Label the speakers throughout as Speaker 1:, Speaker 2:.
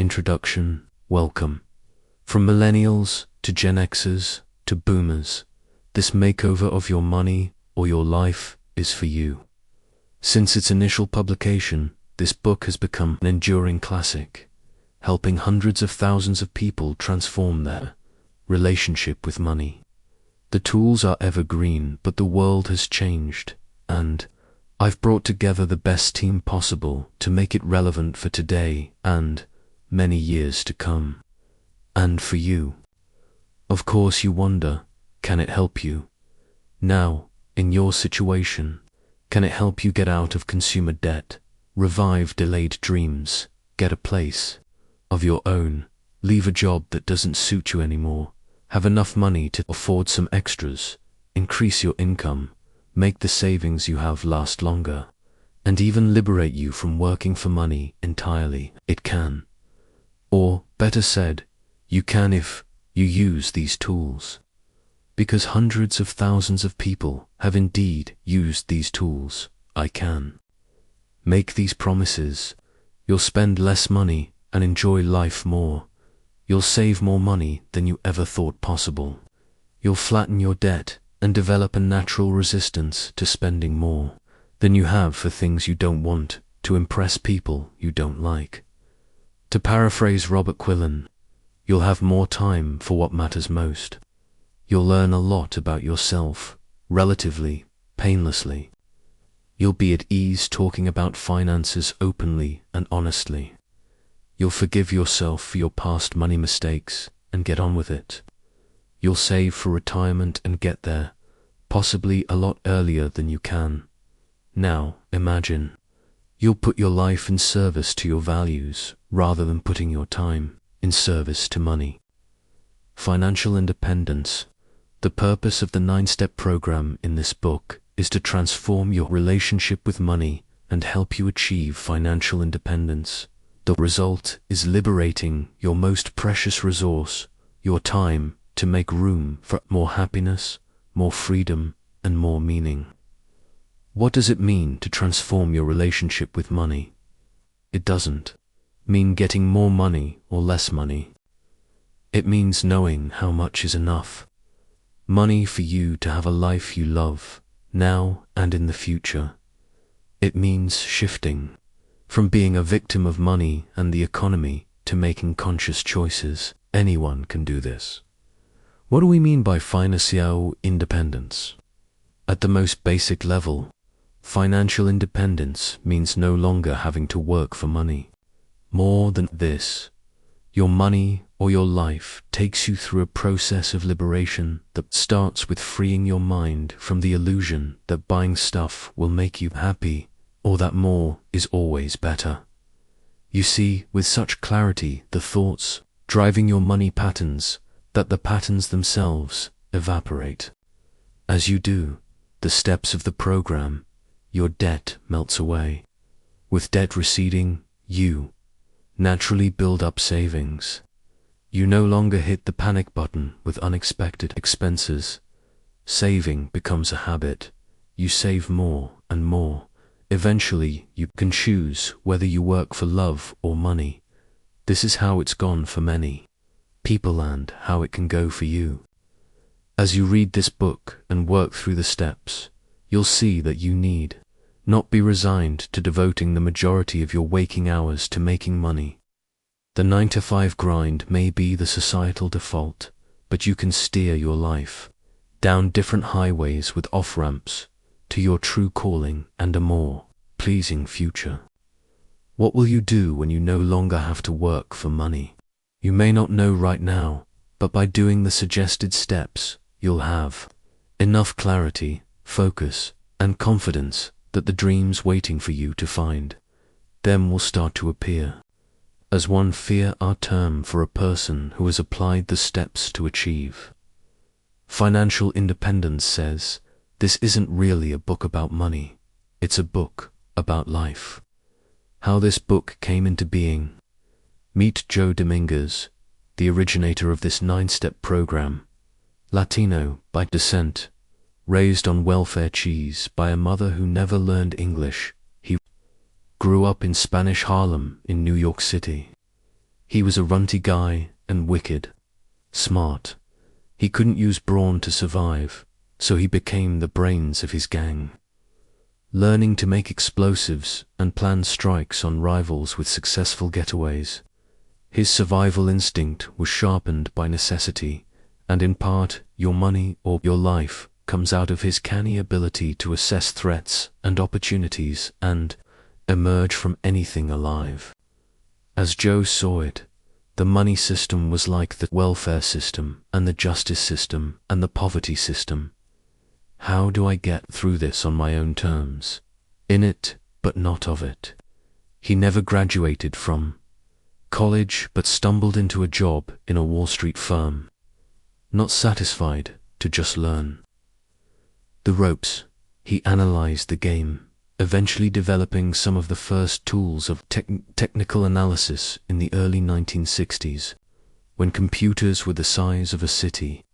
Speaker 1: Introduction. Welcome. From millennials to Gen Xers to boomers, this makeover of your money or your life is for you. Since its initial publication, this book has become an enduring classic, helping hundreds of thousands of people transform their relationship with money. The tools are evergreen, but the world has changed, and I've brought together the best team possible to make it relevant for today and many years to come. And for you. Of course you wonder, can it help you? Now, in your situation, can it help you get out of consumer debt, revive delayed dreams, get a place of your own, leave a job that doesn't suit you anymore, have enough money to afford some extras, increase your income, make the savings you have last longer, and even liberate you from working for money entirely? It can. Or, better said, you can if you use these tools. Because hundreds of thousands of people have indeed used these tools. I can. Make these promises. You'll spend less money and enjoy life more. You'll save more money than you ever thought possible. You'll flatten your debt and develop a natural resistance to spending more than you have for things you don't want to impress people you don't like. To paraphrase Robert Quillen, you'll have more time for what matters most. You'll learn a lot about yourself, relatively, painlessly. You'll be at ease talking about finances openly and honestly. You'll forgive yourself for your past money mistakes and get on with it. You'll save for retirement and get there, possibly a lot earlier than you can. Now, imagine. You'll put your life in service to your values rather than putting your time in service to money. Financial independence. The purpose of the 9-step program in this book is to transform your relationship with money and help you achieve financial independence. The result is liberating your most precious resource, your time, to make room for more happiness, more freedom, and more meaning. What does it mean to transform your relationship with money? It doesn't mean getting more money or less money. It means knowing how much is enough. Money for you to have a life you love, now and in the future. It means shifting from being a victim of money and the economy to making conscious choices. Anyone can do this. What do we mean by financial independence? At the most basic level, financial independence means no longer having to work for money. More than this, your money or your life takes you through a process of liberation that starts with freeing your mind from the illusion that buying stuff will make you happy or that more is always better. You see with such clarity the thoughts driving your money patterns that the patterns themselves evaporate. As you do the steps of the program, your debt melts away. With debt receding, you naturally build up savings. You no longer hit the panic button with unexpected expenses. Saving becomes a habit. You save more and more. Eventually, you can choose whether you work for love or money. This is how it's gone for many people and how it can go for you. As you read this book and work through the steps, you'll see that you need not be resigned to devoting the majority of your waking hours to making money. The 9-to-5 grind may be the societal default, but you can steer your life down different highways with off-ramps to your true calling and a more pleasing future. What will you do when you no longer have to work for money? You may not know right now, but by doing the suggested steps, you'll have enough clarity, focus, and confidence that the dreams waiting for you to find them will start to appear. As one fear our term for a person who has applied the steps to achieve financial independence says, this isn't really a book about money, it's a book about life. How this book came into being. Meet Joe Dominguez, the originator of this 9-step program. Latino by descent, raised on welfare cheese by a mother who never learned English, he grew up in Spanish Harlem in New York City. He was a runty guy and wicked. Smart. He couldn't use brawn to survive, so he became the brains of his gang. Learning to make explosives and plan strikes on rivals with successful getaways. His survival instinct was sharpened by necessity, and in part, your money or your life comes out of his canny ability to assess threats and opportunities and emerge from anything alive. As Joe saw it, the money system was like the welfare system and the justice system and the poverty system. How do I get through this on my own terms? In it, but not of it. He never graduated from college, but stumbled into a job in a Wall Street firm. Not satisfied to just learn the ropes, he analyzed the game, eventually developing some of the first tools of technical analysis in the early 1960s, when computers were the size of a city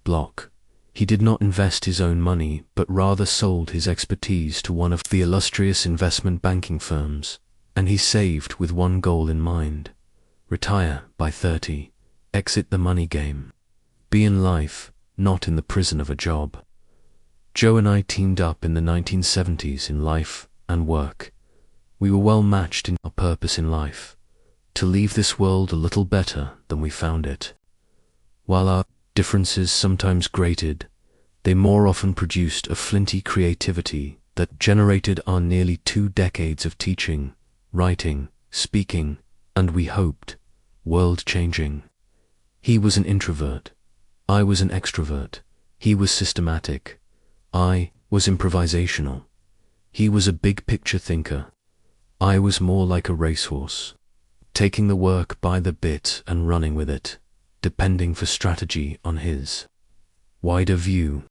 Speaker 1: block. He did not invest his own money, but rather sold his expertise to one of the illustrious investment banking firms, and he saved with one goal in mind: retire by 30, exit the money game, be in life, not in the prison of a job. Joe and I teamed up in the 1970s in life and work. We were well matched in our purpose in life, to leave this world a little better than we found it. While our differences sometimes grated, they more often produced a flinty creativity that generated our nearly 2 decades of teaching, writing, speaking, and we hoped, world-changing. He was an introvert. I was an extrovert. He was systematic. I was improvisational. He was a big-picture thinker. I was more like a racehorse, taking the work by the bit and running with it, depending for strategy on his wider view.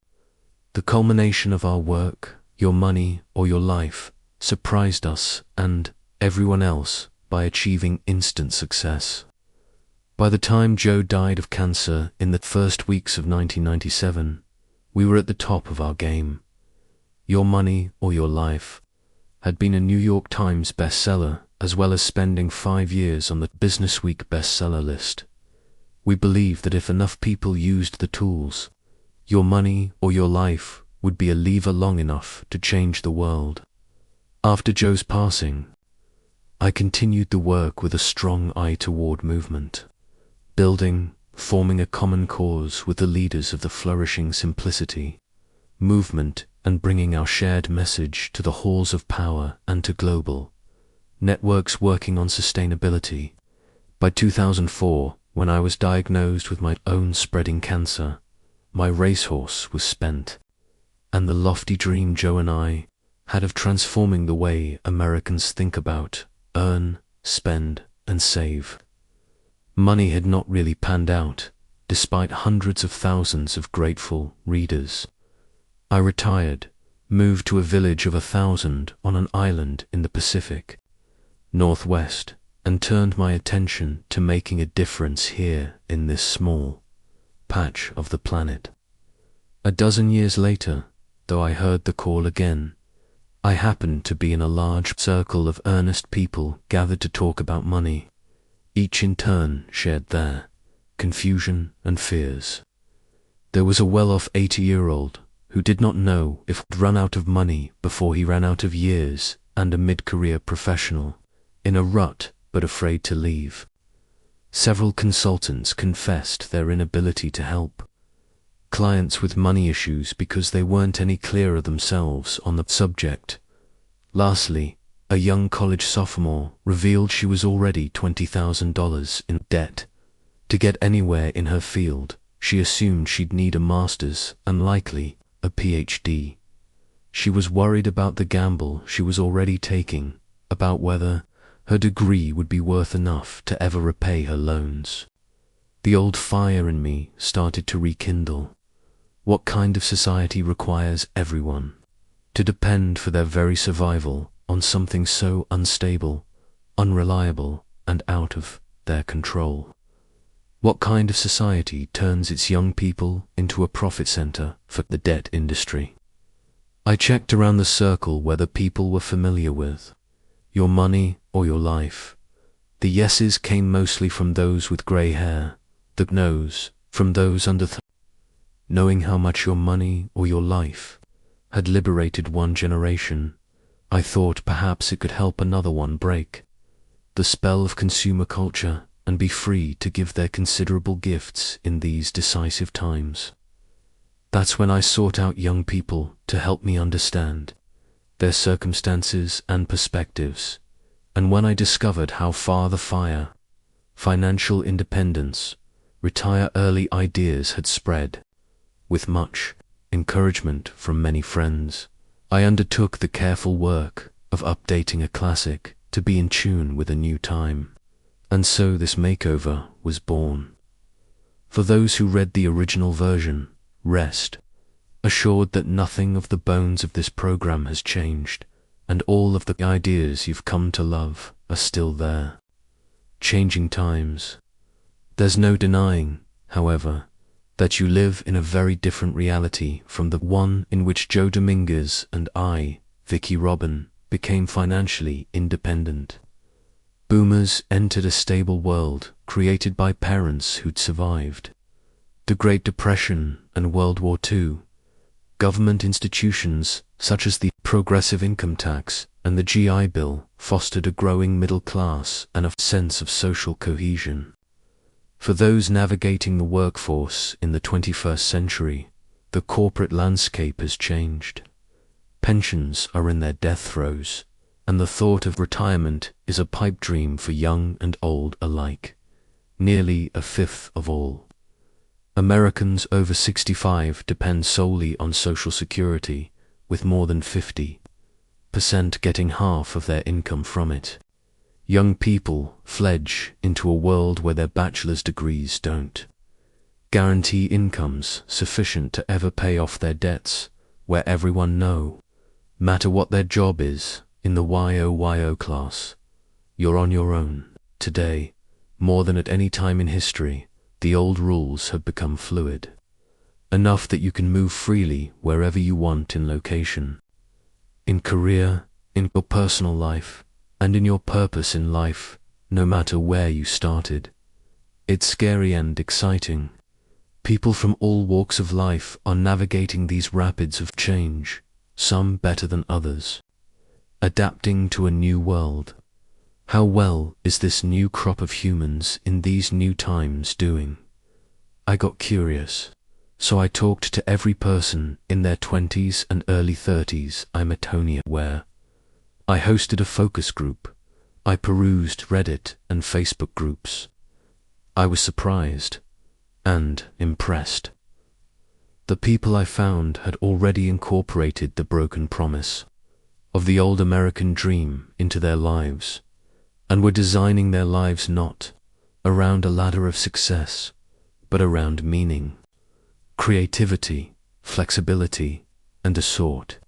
Speaker 1: The culmination of our work, your money or your life, surprised us and everyone else by achieving instant success. By the time Joe died of cancer in the first weeks of 1997, we were at the top of our game. Your Money or Your Life had been a New York Times bestseller, as well as spending 5 years on the Business Week bestseller list. We believed that if enough people used the tools, Your Money or Your Life would be a lever long enough to change the world. After Joe's passing, I continued the work with a strong eye toward movement, building, forming a common cause with the leaders of the flourishing simplicity movement and bringing our shared message to the halls of power and to global networks working on sustainability. By 2004, when I was diagnosed with my own spreading cancer, my racehorse was spent, and the lofty dream Joe and I had of transforming the way Americans think about, earn, spend, and save. Money had not really panned out, despite hundreds of thousands of grateful readers. I retired, moved to a village of 1,000 on an island in the Pacific Northwest, and turned my attention to making a difference here in this small patch of the planet. A dozen years later, though I heard the call again, I happened to be in a large circle of earnest people gathered to talk about money. Each in turn shared their confusion and fears. There was a well-off 80-year-old who did not know if he'd run out of money before he ran out of years, and a mid-career professional, in a rut but afraid to leave. Several consultants confessed their inability to help clients with money issues because they weren't any clearer themselves on the subject. Lastly, a young college sophomore revealed she was already $20,000 in debt. To get anywhere in her field, she assumed she'd need a master's and likely a PhD. She was worried about the gamble she was already taking, about whether her degree would be worth enough to ever repay her loans. The old fire in me started to rekindle. What kind of society requires everyone to depend for their very survival on something so unstable, unreliable, and out of their control? What kind of society turns its young people into a profit center for the debt industry? I checked around the circle whether people were familiar with Your Money or Your Life. The yeses came mostly from those with grey hair, the no's from those under Knowing how much your money or your life had liberated one generation, I thought perhaps it could help another one break the spell of consumer culture and be free to give their considerable gifts in these decisive times. That's when I sought out young people to help me understand their circumstances and perspectives, and when I discovered how far the FIRE, financial independence, retire early ideas had spread, with much encouragement from many friends, I undertook the careful work of updating a classic to be in tune with a new time. And so this makeover was born. For those who read the original version, rest assured that nothing of the bones of this program has changed, and all of the ideas you've come to love are still there. Changing times. There's no denying, however, that you live in a very different reality from the one in which Joe Dominguez and I, Vicky Robin, became financially independent. Boomers entered a stable world created by parents who'd survived the Great Depression and World War II. Government institutions such as the progressive income tax and the GI Bill fostered a growing middle class and a sense of social cohesion. For those navigating the workforce in the 21st century, the corporate landscape has changed. Pensions are in their death throes, and the thought of retirement is a pipe dream for young and old alike. Nearly a fifth of all Americans over 65 depend solely on Social Security, with more than 50% getting half of their income from it. Young people fledge into a world where their bachelor's degrees don't guarantee incomes sufficient to ever pay off their debts, where everyone no matter what their job is in the YOYO class, you're on your own. Today, more than at any time in history, the old rules have become fluid, enough that you can move freely wherever you want in location, in career, in your personal life, and in your purpose in life, no matter where you started. It's scary and exciting. People from all walks of life are navigating these rapids of change, some better than others, adapting to a new world. How well is this new crop of humans in these new times doing? I got curious, so I talked to every person in their 20s and early 30s I met where. I hosted a focus group. I perused Reddit and Facebook groups. I was surprised and impressed. The people I found had already incorporated the broken promise of the old American dream into their lives, and were designing their lives not around a ladder of success, but around meaning, creativity, flexibility, and a sort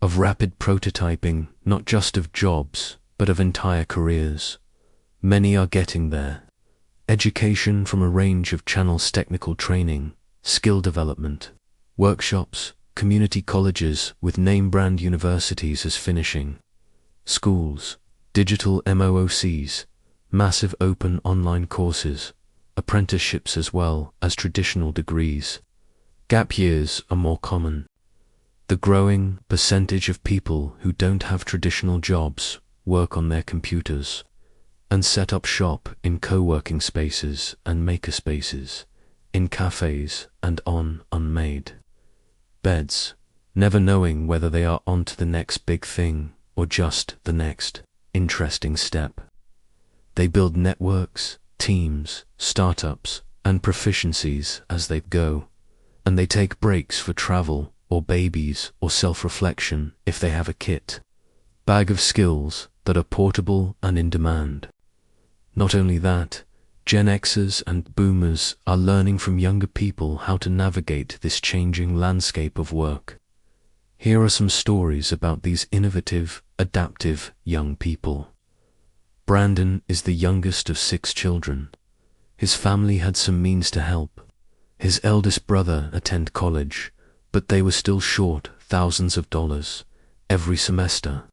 Speaker 1: of rapid prototyping, not just of jobs, but of entire careers. Many are getting there. Education from a range of channels, technical training, skill development, workshops, community colleges with name-brand universities as finishing schools, digital MOOCs, massive open online courses, apprenticeships as well as traditional degrees. Gap years are more common. The growing percentage of people who don't have traditional jobs work on their computers and set up shop in co-working spaces and maker spaces, in cafes and on unmade beds, never knowing whether they are on to the next big thing or just the next interesting step. They build networks, teams, startups, and proficiencies as they go, and they take breaks for travel or babies or self-reflection if they have a kit bag of skills that are portable and in demand. Not only that, Gen Xers and Boomers are learning from younger people how to navigate this changing landscape of work. Here are some stories about these innovative, adaptive young people. Brandon is the youngest of 6 children. His family had some means to help. His eldest brother attended college, but they were still short thousands of dollars every semester.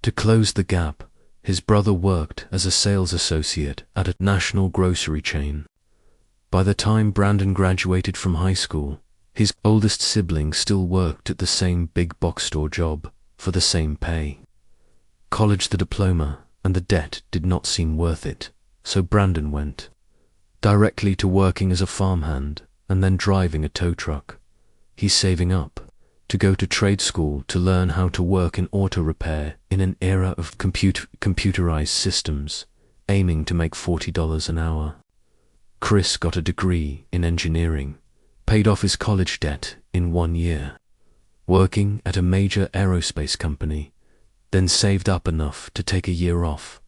Speaker 1: To close the gap, His brother worked as a sales associate at a national grocery chain. By the time Brandon graduated from high school, his oldest sibling still worked at the same big box store job for the same pay. College, the diploma, and the debt did not seem worth it, so Brandon went directly to working as a farmhand and then driving a tow truck. He's saving up to go to trade school to learn how to work in auto repair in an era of computerized systems, aiming to make $40 an hour. Chris got a degree in engineering, paid off his college debt in 1 year, working at a major aerospace company, then saved up enough to take a year off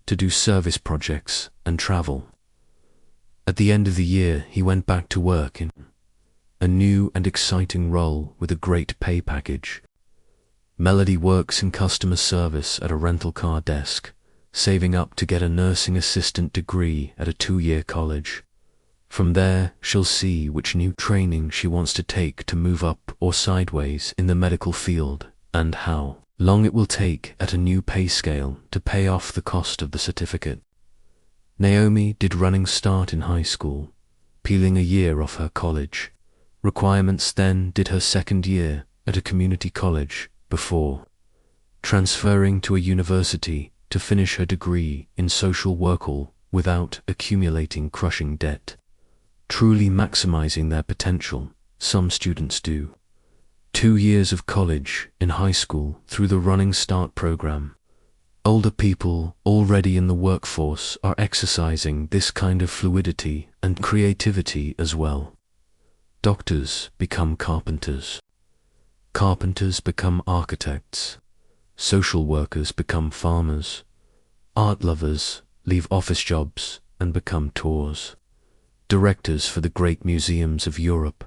Speaker 1: to do service projects and travel. At the end of the year, he went back to work in a new and exciting role with a great pay package. Melody works in customer service at a rental car desk, saving up to get a nursing assistant degree at a 2-year college. From there, she'll see which new training she wants to take to move up or sideways in the medical field, and how long it will take at a new pay scale to pay off the cost of the certificate. Naomi did running start in high school, peeling a year off her college requirements, then did her 2nd year at a community college before transferring to a university to finish her degree in social work, all without accumulating crushing debt. Truly maximizing their potential, some students do 2 years of college in high school through the Running Start program. Older people already in the workforce are exercising this kind of fluidity and creativity as well. Doctors become carpenters. Carpenters become architects. Social workers become farmers. Art lovers leave office jobs and become tours. Directors for the great museums of Europe.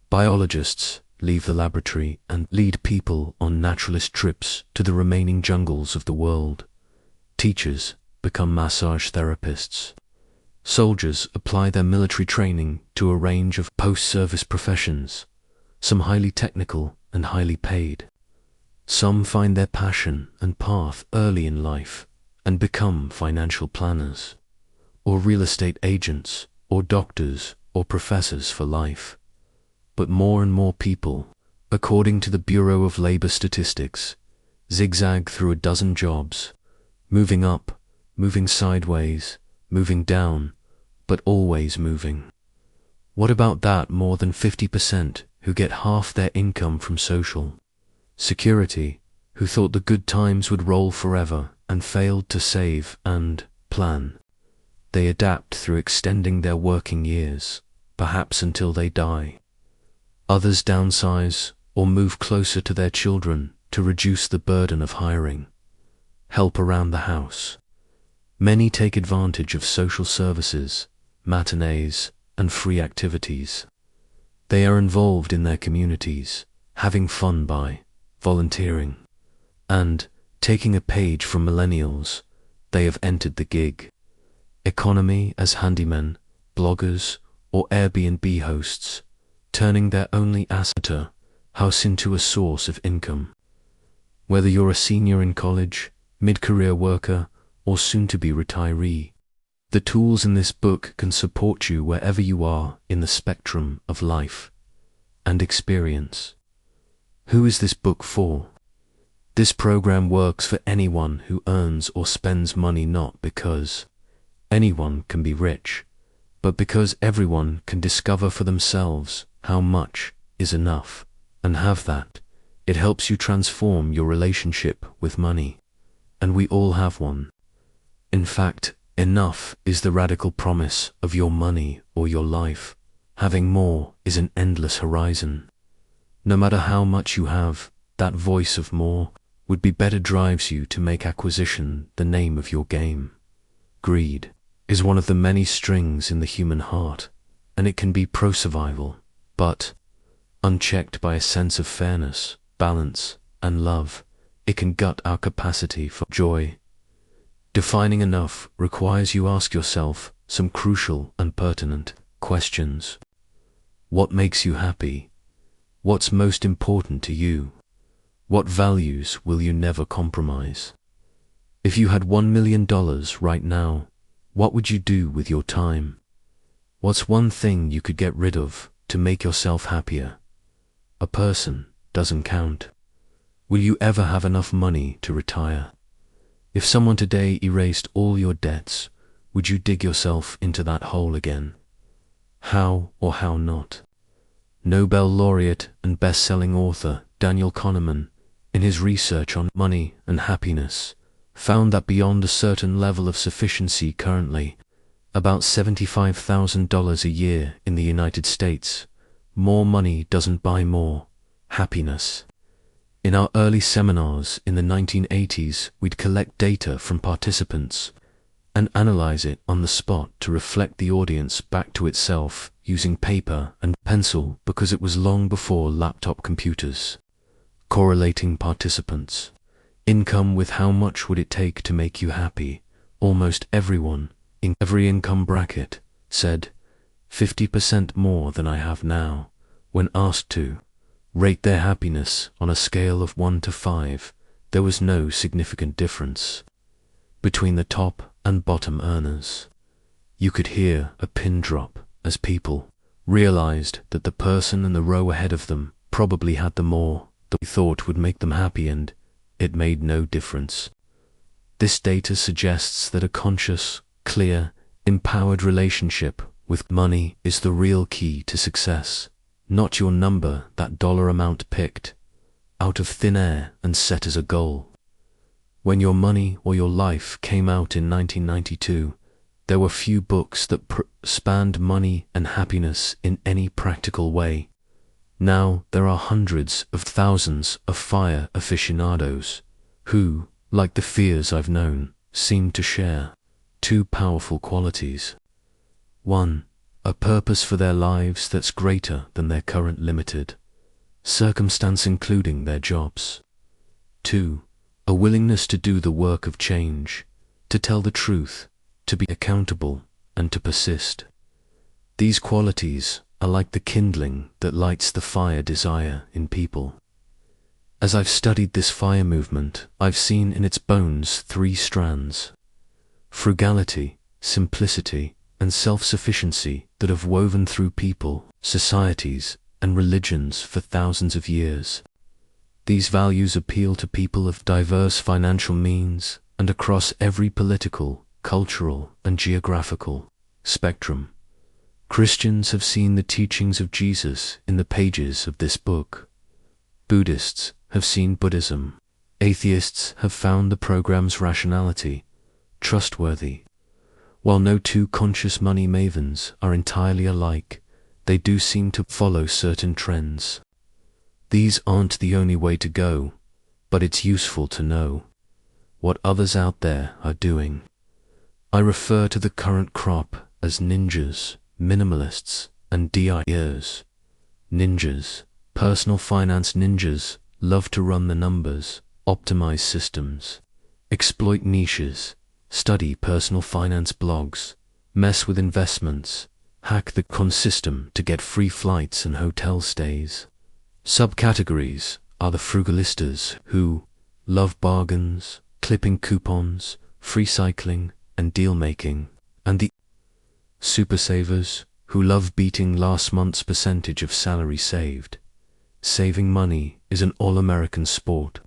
Speaker 1: Biologists leave the laboratory and lead people on naturalist trips to the remaining jungles of the world. Teachers become massage therapists. Soldiers apply their military training to a range of post-service professions, some highly technical and highly paid. Some find their passion and path early in life and become financial planners, or real estate agents, or doctors, or professors for life. But more and more people, according to the Bureau of Labor Statistics, zigzag through a dozen jobs, moving up, moving sideways, moving down, but always moving. What about that more than 50% who get half their income from social security, who thought the good times would roll forever and failed to save and plan? They adapt through extending their working years, perhaps until they die. Others downsize or move closer to their children to reduce the burden of hiring. Help around the house. Many take advantage of social services, matinees, and free activities. They are involved in their communities, having fun by volunteering. And, taking a page from millennials, they have entered the gig economy as handymen, bloggers, or Airbnb hosts, turning their only asset, house, into a source of income. Whether you're a senior in college, mid-career worker, or soon-to-be retiree, the tools in this book can support you wherever you are in the spectrum of life and experience. Who is this book for? This program works for anyone who earns or spends money, not because anyone can be rich, but because everyone can discover for themselves how much is enough, and have that. It helps you transform your relationship with money, and we all have one. In fact, enough is the radical promise of your money or your life. Having more is an endless horizon. No matter how much you have, that voice of more would be better drives you to make acquisition the name of your game. Greed is one of the many strings in the human heart, and it can be pro-survival, but unchecked by a sense of fairness, balance, and love, it can gut our capacity for joy. Defining enough requires you ask yourself some crucial and pertinent questions. What makes you happy? What's most important to you? What values will you never compromise? If you had $1 million right now, what would you do with your time? What's one thing you could get rid of to make yourself happier? A person doesn't count. Will you ever have enough money to retire? If someone today erased all your debts, would you dig yourself into that hole again? How or how not? Nobel laureate and best-selling author Daniel Kahneman, in his research on money and happiness, found that beyond a certain level of sufficiency currently, about $75,000 a year in the United States, more money doesn't buy more happiness. In our early seminars in the 1980s, we'd collect data from participants and analyze it on the spot to reflect the audience back to itself using paper and pencil because it was long before laptop computers. Correlating participants' income with how much would it take to make you happy, almost everyone in every income bracket said 50% more than I have now. When asked to rate their happiness on a scale of 1 to 5, there was no significant difference between the top and bottom earners. You could hear a pin drop as people realized that the person in the row ahead of them probably had the more that they thought would make them happy, and it made no difference. This data suggests that a conscious, clear, empowered relationship with money is the real key to success, not your number, that dollar amount picked out of thin air and set as a goal. When Your Money or Your Life came out in 1992, there were few books that spanned money and happiness in any practical way. Now there are hundreds of thousands of FIRE aficionados who, like the fears I've known, seem to share two powerful qualities. 1. A purpose for their lives that's greater than their current limited circumstance, including their jobs. 2. A willingness to do the work of change, to tell the truth, to be accountable, and to persist. These qualities are like the kindling that lights the fire desire in people. As I've studied this fire movement, I've seen in its bones 3 strands: frugality, simplicity, and self-sufficiency that have woven through people, societies, and religions for thousands of years. These values appeal to people of diverse financial means and across every political, cultural, and geographical spectrum. Christians have seen the teachings of Jesus in the pages of this book. Buddhists have seen Buddhism. Atheists have found the program's rationality trustworthy. While no two conscious money mavens are entirely alike, they do seem to follow certain trends. These aren't the only way to go, but it's useful to know what others out there are doing. I refer to the current crop as ninjas, minimalists, and DIers. Ninjas, personal finance ninjas, love to run the numbers, optimize systems, exploit niches, study personal finance blogs, mess with investments, hack the system to get free flights and hotel stays. Subcategories are the frugalistas, who love bargains, clipping coupons, free cycling, and deal-making, and the super savers, who love beating last month's percentage of salary saved. Saving money is an all-American sport.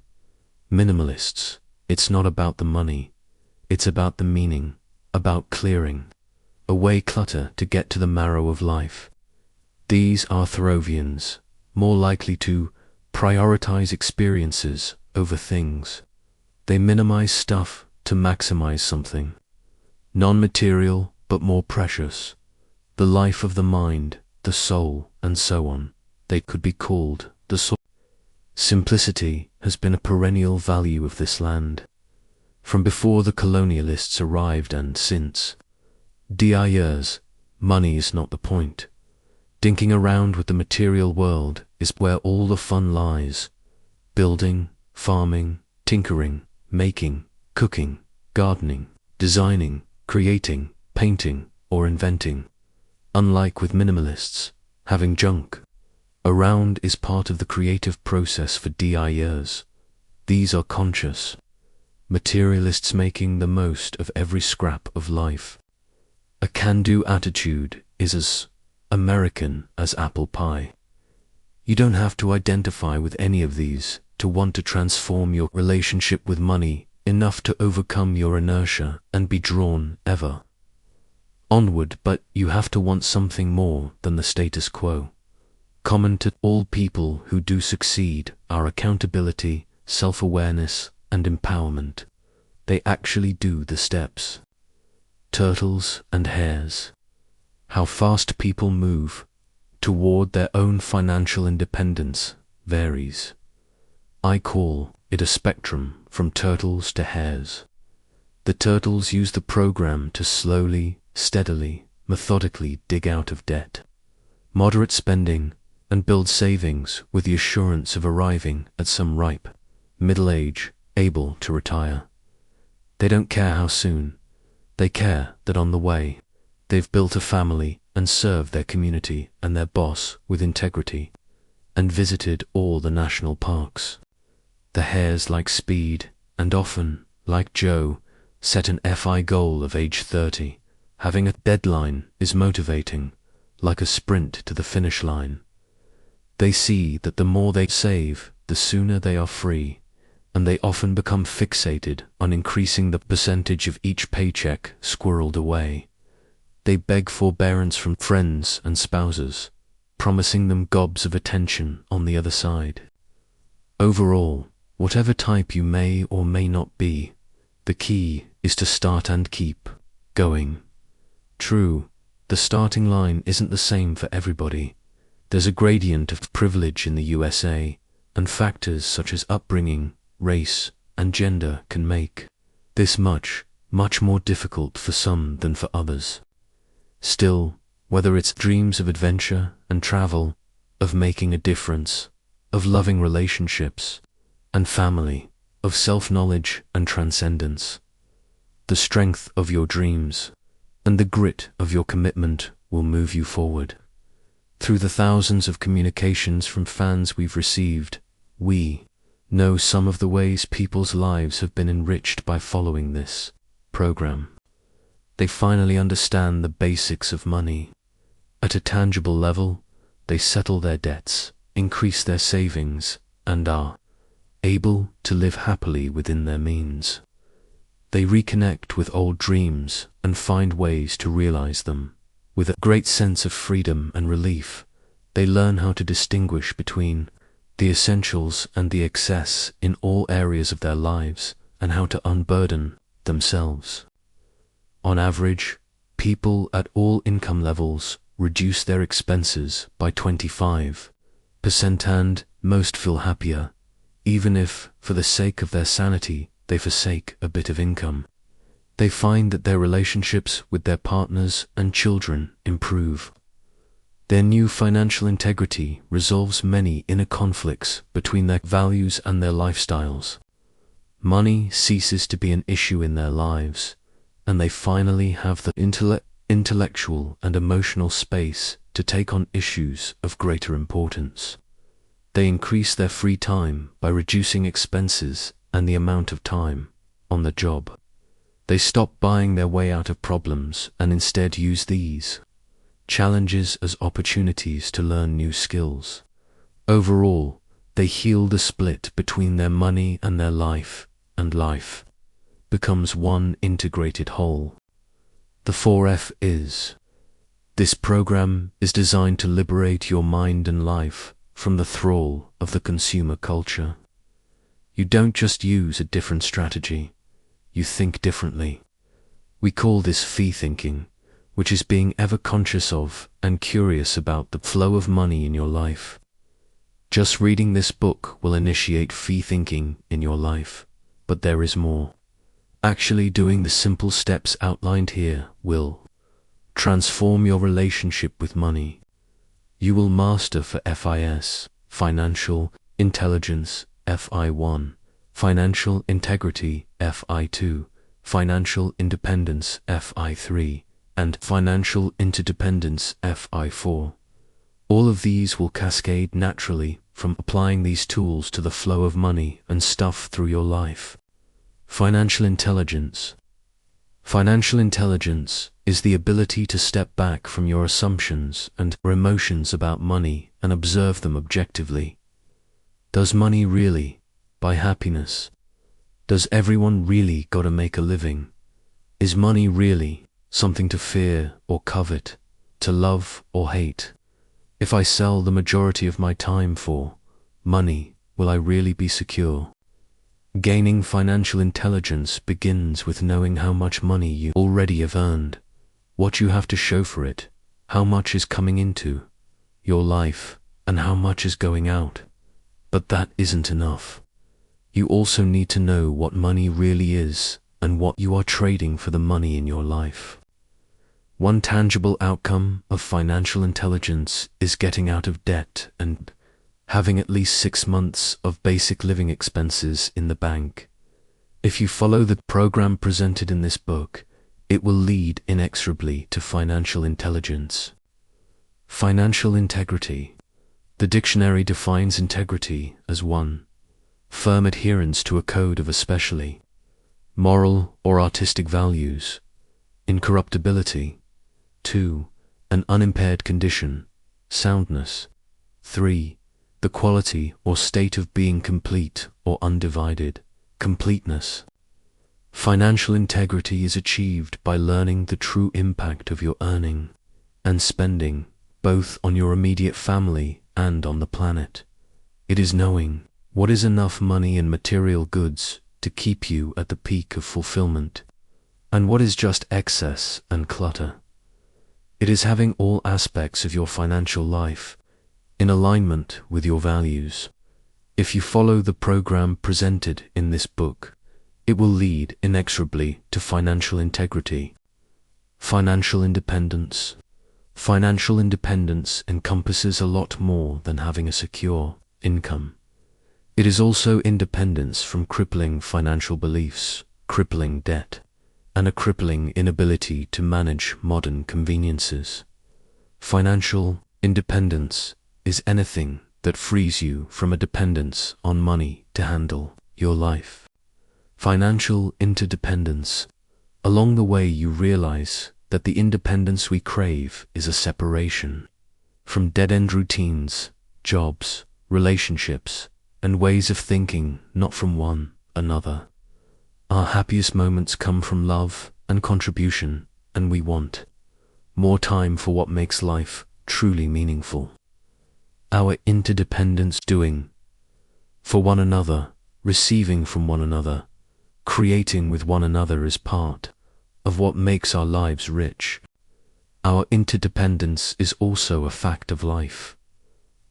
Speaker 1: Minimalists, it's not about the money, it's about the meaning, about clearing away clutter to get to the marrow of life. These are Thorovians, more likely to prioritize experiences over things. They minimize stuff to maximize something non-material but more precious, the life of the mind, the soul, and so on. They could be called the soul. Simplicity has been a perennial value of this land, from before the colonialists arrived and since. DIers, money is not the point. Dinking around with the material world is where all the fun lies. Building, farming, tinkering, making, cooking, gardening, designing, creating, painting, or inventing. Unlike with minimalists, having junk around is part of the creative process for DIers. These are conscious. materialists making the most of every scrap of life. A can-do attitude is as American as apple pie. You don't have to identify with any of these to want to transform your relationship with money enough to overcome your inertia and be drawn ever onward, but you have to want something more than the status quo. Common to all people who do succeed are accountability, self-awareness, and empowerment. They actually do the steps. Turtles and hares. How fast people move toward their own financial independence varies. I call it a spectrum from turtles to hares. The turtles use the program to slowly, steadily, methodically dig out of debt, moderate spending, and build savings with the assurance of arriving at some ripe middle age, able to retire. They don't care how soon. They care that on the way, they've built a family and served their community and their boss with integrity, and visited all the national parks. The hares like speed, and often, like Joe, set an FI goal of age 30. Having a deadline is motivating, like a sprint to the finish line. They see that the more they save, the sooner they are free, and they often become fixated on increasing the percentage of each paycheck squirreled away. They beg forbearance from friends and spouses, promising them gobs of attention on the other side. Overall, whatever type you may or may not be, the key is to start and keep going. True, the starting line isn't the same for everybody. There's a gradient of privilege in the USA, and factors such as upbringing, race, and gender can make this much more difficult for some than for others. Still, whether it's dreams of adventure and travel, of making a difference, of loving relationships and family, of self-knowledge and transcendence, the strength of your dreams and the grit of your commitment will move you forward. Through the thousands of communications from fans we've received, we know some of the ways people's lives have been enriched by following this program. They finally understand the basics of money. At a tangible level, they settle their debts, increase their savings, and are able to live happily within their means. They reconnect with old dreams and find ways to realize them. With a great sense of freedom and relief, they learn how to distinguish between the essentials and the excess in all areas of their lives, and how to unburden themselves. On average, people at all income levels reduce their expenses by 25%, and most feel happier, even if, for the sake of their sanity, they forsake a bit of income. They find that their relationships with their partners and children improve. Their new financial integrity resolves many inner conflicts between their values and their lifestyles. Money ceases to be an issue in their lives, and they finally have the intellectual and emotional space to take on issues of greater importance. They increase their free time by reducing expenses and the amount of time on the job. They stop buying their way out of problems and instead use these challenges as opportunities to learn new skills. Overall, they heal the split between their money and their life, and life becomes one integrated whole. The 4F is. This program is designed to liberate your mind and life from the thrall of the consumer culture. You don't just use a different strategy, you think differently. We call this fee thinking, which is being ever conscious of and curious about the flow of money in your life. Just reading this book will initiate fee thinking in your life, but there is more. Actually doing the simple steps outlined here will transform your relationship with money. You will master for FIS, Financial Intelligence, FI1, Financial Integrity, FI2, Financial Independence, FI3, and Financial Interdependence, FI4. All of these will cascade naturally from applying these tools to the flow of money and stuff through your life. Financial intelligence. Financial intelligence is the ability to step back from your assumptions and emotions about money and observe them objectively. Does money really buy happiness? Does everyone really gotta make a living? Is money really something to fear or covet, to love or hate? If I sell the majority of my time for money, will I really be secure? Gaining financial intelligence begins with knowing how much money you already have earned, what you have to show for it, how much is coming into your life, and how much is going out. But that isn't enough. You also need to know what money really is and what you are trading for the money in your life. One tangible outcome of financial intelligence is getting out of debt and having at least 6 months of basic living expenses in the bank. If you follow the program presented in this book, it will lead inexorably to financial intelligence. Financial integrity. The dictionary defines integrity as 1. Firm adherence to a code of especially moral or artistic values. Incorruptibility. 2. An unimpaired condition, soundness. 3. The quality or state of being complete or undivided, completeness. Financial integrity is achieved by learning the true impact of your earning and spending, both on your immediate family and on the planet. It is knowing what is enough money and material goods to keep you at the peak of fulfillment, and what is just excess and clutter. It is having all aspects of your financial life in alignment with your values. If you follow the program presented in this book, it will lead inexorably to financial integrity. Financial independence. Financial independence encompasses a lot more than having a secure income. It is also independence from crippling financial beliefs, crippling debt, and a crippling inability to manage modern conveniences. Financial independence is anything that frees you from a dependence on money to handle your life. Financial interdependence. Along the way you realize that the independence we crave is a separation from dead-end routines, jobs, relationships, and ways of thinking, not from one another. Our happiest moments come from love and contribution, and we want more time for what makes life truly meaningful. Our interdependence, doing for one another, receiving from one another, creating with one another is part of what makes our lives rich. Our interdependence is also a fact of life.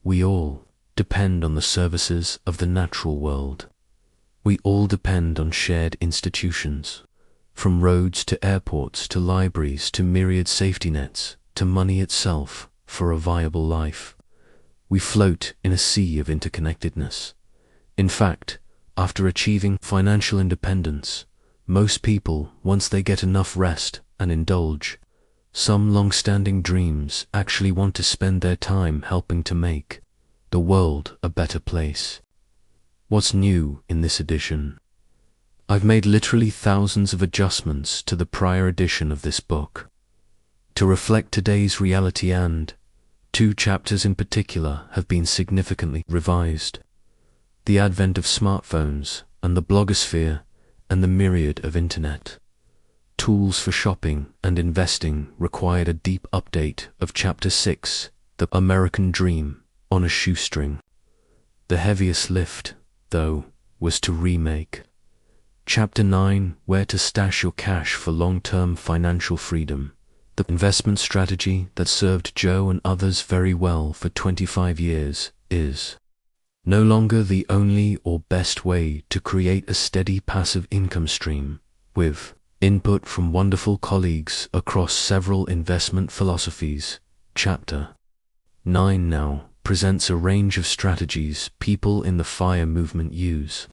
Speaker 1: We all depend on the services of the natural world. We all depend on shared institutions, from roads to airports to libraries to myriad safety nets to money itself for a viable life. We float in a sea of interconnectedness. In fact, after achieving financial independence, most people, once they get enough rest and indulge some long-standing dreams, actually want to spend their time helping to make the world a better place. What's new in this edition? I've made literally thousands of adjustments to the prior edition of this book to reflect today's reality, and 2 chapters in particular have been significantly revised. The advent of smartphones and the blogosphere and the myriad of internet tools for shopping and investing required a deep update of Chapter 6, The American Dream on a Shoestring. The heaviest lift, though, was to remake Chapter 9, Where to Stash Your Cash for Long-Term Financial Freedom. The investment strategy that served Joe and others very well for 25 years is no longer the only or best way to create a steady passive income stream, with input from wonderful colleagues across several investment philosophies. Chapter 9 now presents a range of strategies people in the FIRE movement use,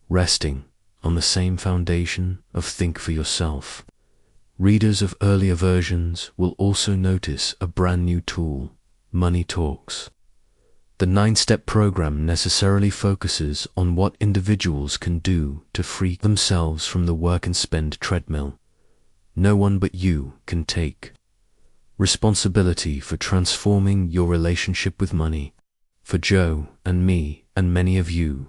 Speaker 1: resting on the same foundation of think for yourself. Readers of earlier versions will also notice a brand new tool, Money Talks. The 9-step program necessarily focuses on what individuals can do to free themselves from the work and spend treadmill. No one but you can take responsibility for transforming your relationship with money, for Joe and me and many of you.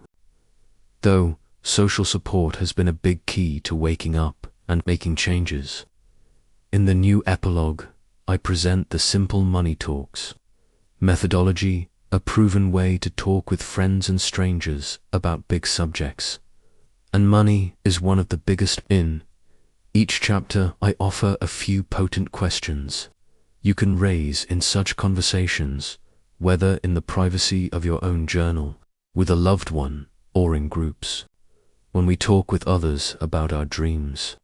Speaker 1: Though social support has been a big key to waking up and making changes. In the new epilogue, I present the Simple Money Talks methodology, a proven way to talk with friends and strangers about big subjects. And money is one of the biggest. In each chapter, I offer a few potent questions you can raise in such conversations, whether in the privacy of your own journal, with a loved one, or in groups. When we talk with others about our dreams,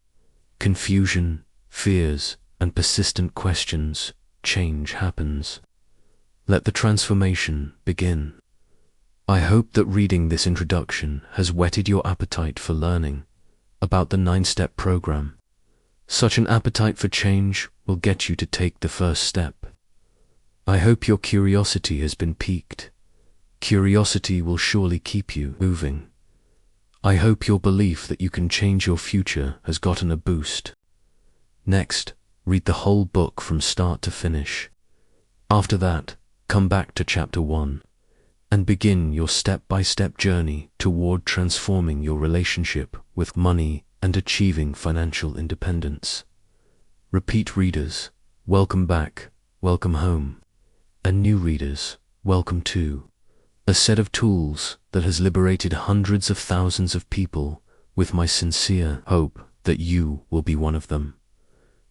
Speaker 1: confusion, fears, and persistent questions, change happens. Let the transformation begin. I hope that reading this introduction has whetted your appetite for learning about the 9-step program. Such an appetite for change will get you to take the first step. I hope your curiosity has been piqued. Curiosity will surely keep you moving. I hope your belief that you can change your future has gotten a boost. Next, read the whole book from start to finish. After that, come back to chapter 1 and begin your step-by-step journey toward transforming your relationship with money and achieving financial independence. Repeat readers, welcome back, welcome home. And new readers, welcome too. A set of tools that has liberated hundreds of thousands of people, with my sincere hope that you will be one of them.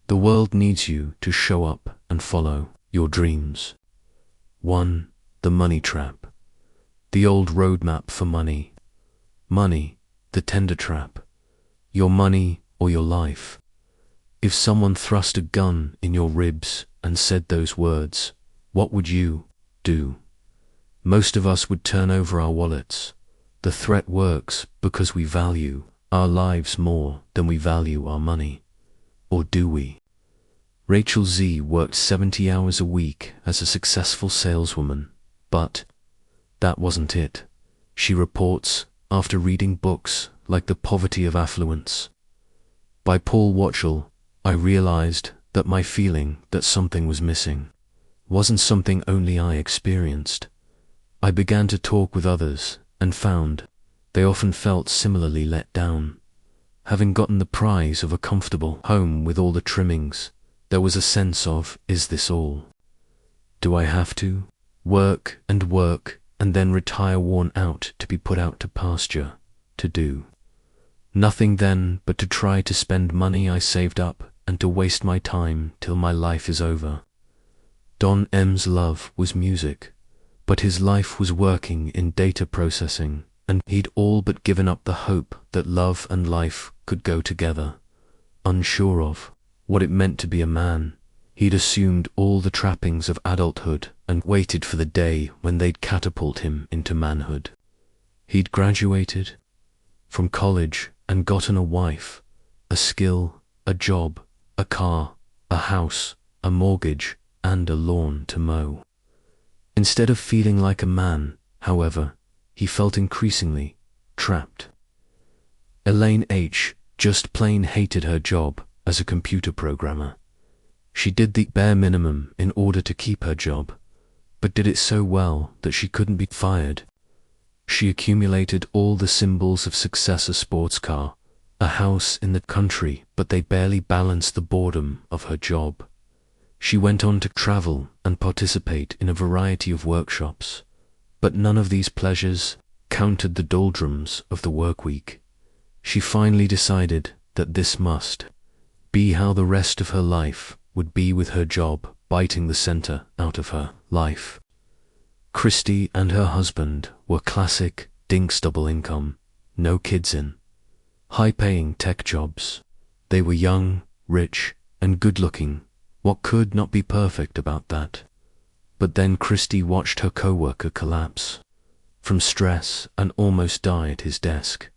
Speaker 1: The world needs you to show up and follow your dreams. 1. The money trap. The old roadmap for money. Money, the tender trap. Your money or your life. If someone thrust a gun in your ribs and said those words, what would you do? Most of us would turn over our wallets. The threat works because we value our lives more than we value our money. Or do we? Rachel Z worked 70 hours a week as a successful saleswoman, but that wasn't it. She reports after reading books like The Poverty of Affluence by Paul Watchell, I realized that my feeling that something was missing wasn't something only I experienced. I began to talk with others and found they often felt similarly let down. Having gotten the prize of a comfortable home with all the trimmings, there was a sense of, is this all? Do I have to work and then retire worn out to be put out to pasture, to do nothing then but to try to spend money I saved up and to waste my time till my life is over? Don M's love was music, but his life was working in data processing, and he'd all but given up the hope that love and life could go together. Unsure of what it meant to be a man, he'd assumed all the trappings of adulthood and waited for the day when they'd catapult him into manhood. He'd graduated from college and gotten a wife, a skill, a job, a car, a house, a mortgage, and a lawn to mow. Instead of feeling like a man, however, he felt increasingly trapped. Elaine H. just plain hated her job as a computer programmer. She did the bare minimum in order to keep her job, but did it so well that she couldn't be fired. She accumulated all the symbols of success: a sports car, a house in the country, but they barely balanced the boredom of her job. She went on to travel and participate in a variety of workshops, but none of these pleasures countered the doldrums of the work week. She finally decided that this must be how the rest of her life would be, with her job biting the center out of her life. Christy and her husband were classic dinks, double income, no kids in high-paying tech jobs. They were young, rich, and good-looking. What could not be perfect about that? But then Christy watched her coworker collapse from stress and almost die at his desk.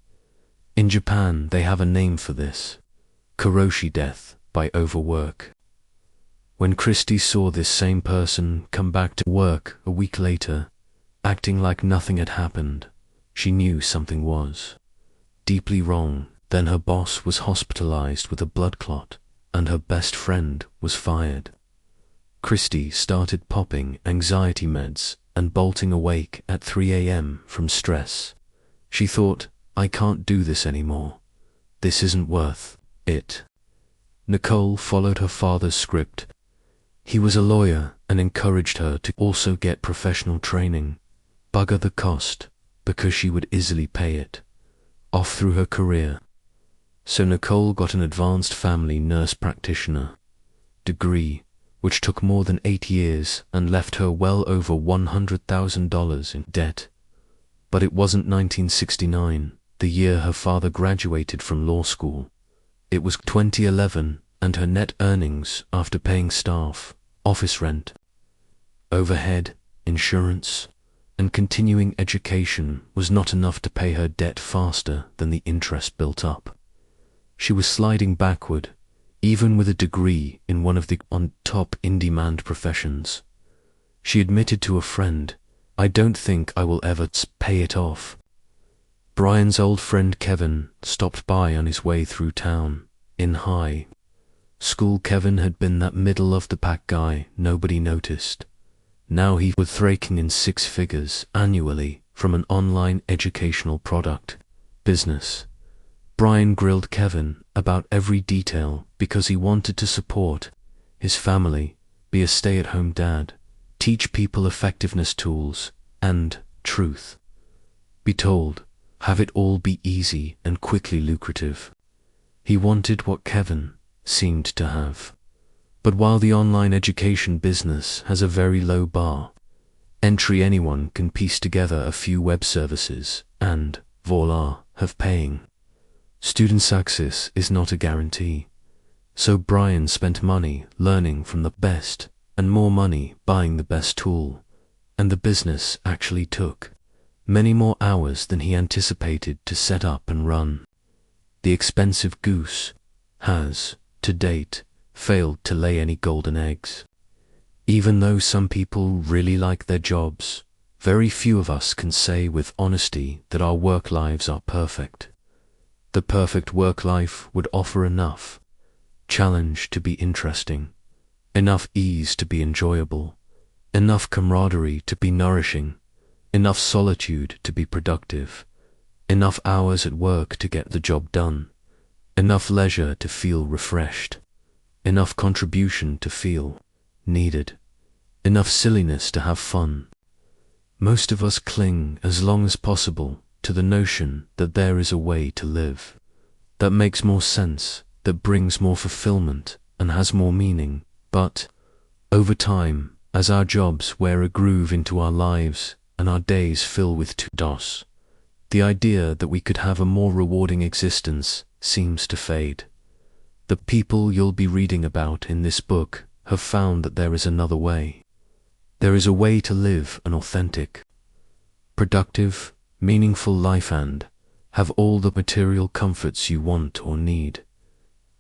Speaker 1: In Japan, they have a name for this: karoshi death by overwork. When Christy saw this same person come back to work a week later acting like nothing had happened. She knew something was deeply wrong. Then her boss was hospitalized with a blood clot, and her best friend was fired. Christy started popping anxiety meds and bolting awake at 3 a.m. from stress. She thought, I can't do this anymore. This isn't worth it. Nicole followed her father's script. He was a lawyer and encouraged her to also get professional training. Bugger the cost, because she would easily pay it off through her career. So Nicole got an advanced family nurse practitioner degree, which took more than 8 years and left her well over $100,000 in debt. But it wasn't 1969, the year her father graduated from law school. It was 2011, and her net earnings after paying staff, office rent, overhead, insurance, and continuing education was not enough to pay her debt faster than the interest built up. She was sliding backward, even with a degree in one of the on-top in-demand professions. She admitted to a friend, I don't think I will ever pay it off. Brian's old friend Kevin stopped by on his way through town. In high school, Kevin had been that middle-of-the-pack guy nobody noticed. Now he was raking in 6 figures annually from an online educational product business. Brian grilled Kevin about every detail because he wanted to support his family, be a stay-at-home dad, teach people effectiveness tools, and truth be told, have it all be easy and quickly lucrative. He wanted what Kevin seemed to have. But while the online education business has a very low bar entry, anyone can piece together a few web services and, voila, have paying. Student success is not a guarantee. So Brian spent money learning from the best and more money buying the best tool, and the business actually took many more hours than he anticipated to set up and run. The expensive goose has, to date, failed to lay any golden eggs. Even though some people really like their jobs, very few of us can say with honesty that our work lives are perfect. The perfect work life would offer enough challenge to be interesting, enough ease to be enjoyable, enough camaraderie to be nourishing, enough solitude to be productive, enough hours at work to get the job done, enough leisure to feel refreshed, enough contribution to feel needed, enough silliness to have fun. Most of us cling as long as possible to the notion that there is a way to live that makes more sense, that brings more fulfillment and has more meaning. But over time, as our jobs wear a groove into our lives and our days fill with DOS, the idea that we could have a more rewarding existence seems to fade. The people you'll be reading about in this book have found that there is another way. There is a way to live an authentic, productive, meaningful life and have all the material comforts you want or need.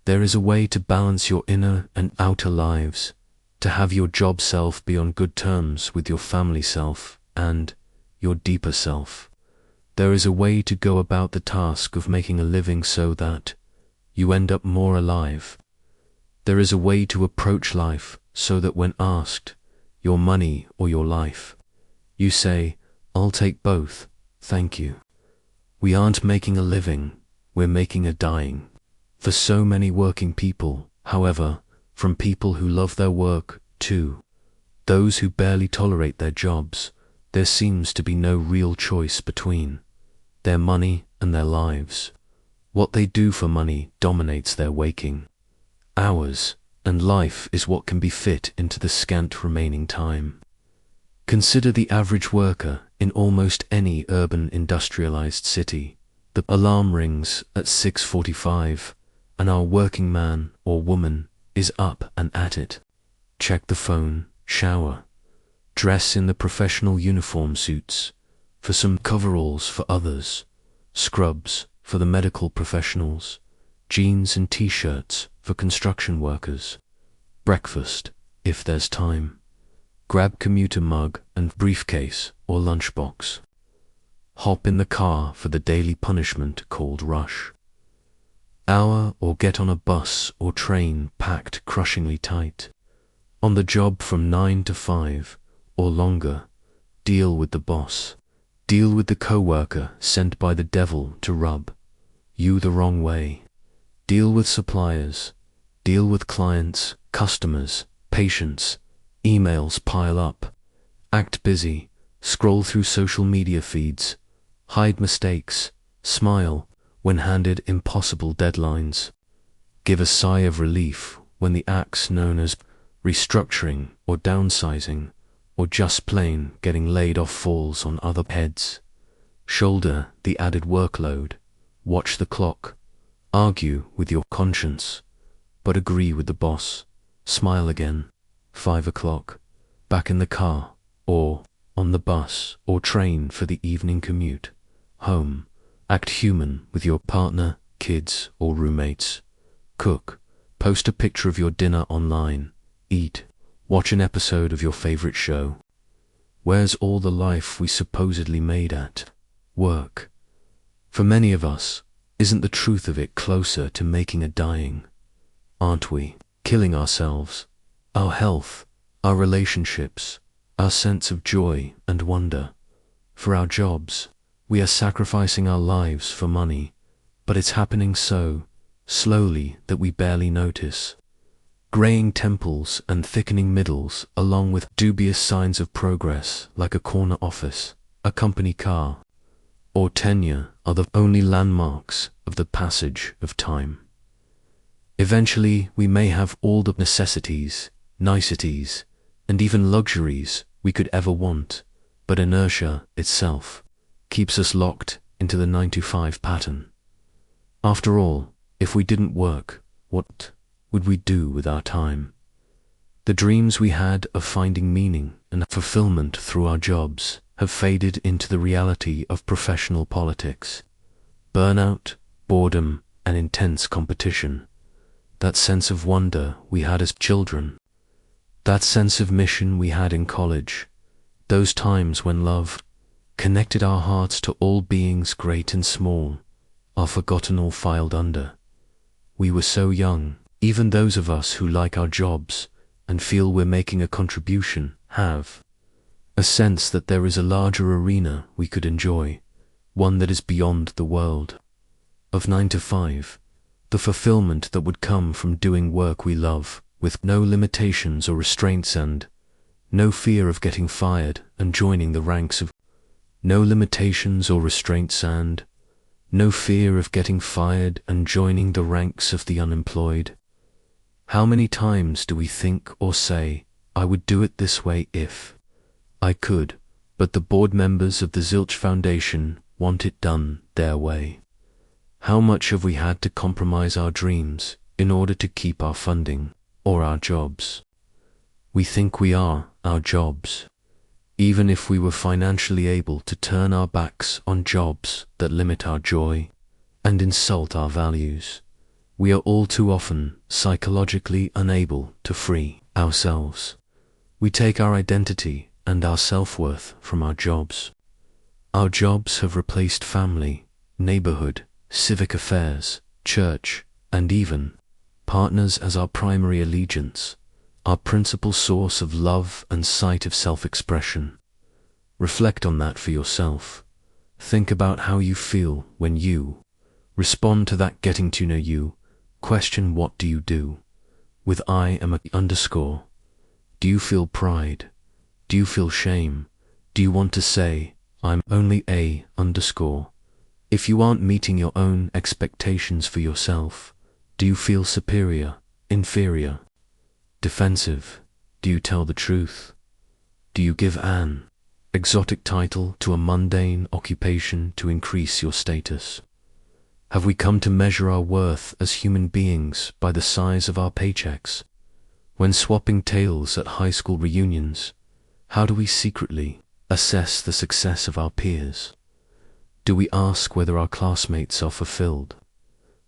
Speaker 1: There is a way to balance your inner and outer lives, to have your job self be on good terms with your family self and your deeper self. There is a way to go about the task of making a living so that you end up more alive. There is a way to approach life so that when asked, your money or your life, you say, I'll take both, thank you. We aren't making a living, we're making a dying. For so many working people, however, from people who love their work to those who barely tolerate their jobs, there seems to be no real choice between their money and their lives. What they do for money dominates their waking hours, and life is what can be fit into the scant remaining time. Consider the average worker in almost any urban industrialized city. The alarm rings at 6:45, and our working man or woman is up and at it. Check the phone, shower, dress in the professional uniform suits, for some coveralls for others, scrubs for the medical professionals, jeans and t-shirts for construction workers, breakfast, if there's time, grab commuter mug and briefcase or lunchbox. Hop in the car for the daily punishment called rush. Hour or get on a bus or train packed crushingly tight. On the job from 9 to 5 or longer, deal with the boss. Deal with the coworker sent by the devil to rub you the wrong way. Deal with suppliers. Deal with clients, customers, patients. Emails pile up. Act busy. Scroll through social media feeds. Hide mistakes. Smile when handed impossible deadlines. Give a sigh of relief when the acts known as restructuring or downsizing or just plain getting laid off falls on other heads. Shoulder the added workload. Watch the clock. Argue with your conscience, but agree with the boss. Smile again. 5 o'clock. Back in the car, or on the bus or train for the evening commute. Home. Act human with your partner, kids, or roommates. Cook. Post a picture of your dinner online. Eat. Watch an episode of your favorite show. Where's all the life we supposedly made at work? For many of us, isn't the truth of it closer to making a dying? Aren't we killing ourselves, our health, our relationships, our sense of joy and wonder? For our jobs, we are sacrificing our lives for money, but it's happening so slowly that we barely notice. Graying temples and thickening middles, along with dubious signs of progress like a corner office, a company car, or tenure, are the only landmarks of the passage of time. Eventually, we may have all the necessities, niceties, and even luxuries we could ever want, but inertia itself keeps us locked into the 9-to-5 pattern. After all, if we didn't work, what would we do with our time? The dreams we had of finding meaning and fulfillment through our jobs have faded into the reality of professional politics. Burnout, boredom, and intense competition. That sense of wonder we had as children. That sense of mission we had in college. Those times when love connected our hearts to all beings great and small, are forgotten or filed under. We were so young. Even those of us who like our jobs and feel we're making a contribution have a sense that there is a larger arena we could enjoy, one that is beyond the world of 9 to 5, the fulfillment that would come from doing work we love with no limitations or restraints and no fear of getting fired and joining the ranks of no limitations or restraints and no fear of getting fired and joining the ranks of the unemployed. How many times do we think or say, I would do it this way if I could, but the board members of the Zilch Foundation want it done their way? How much have we had to compromise our dreams in order to keep our funding or our jobs? We think we are our jobs, even if we were financially able to turn our backs on jobs that limit our joy and insult our values. We are all too often psychologically unable to free ourselves. We take our identity and our self-worth from our jobs. Our jobs have replaced family, neighborhood, civic affairs, church, and even partners as our primary allegiance, our principal source of love and site of self-expression. Reflect on that for yourself. Think about how you feel when you respond to that getting to know you. Question, what do you do? With I am a underscore. Do you feel pride? Do you feel shame? Do you want to say, I'm only a underscore? If you aren't meeting your own expectations for yourself, do you feel superior, inferior, defensive? Do you tell the truth? Do you give an exotic title to a mundane occupation to increase your status? Have we come to measure our worth as human beings by the size of our paychecks? When swapping tales at high school reunions, how do we secretly assess the success of our peers? Do we ask whether our classmates are fulfilled,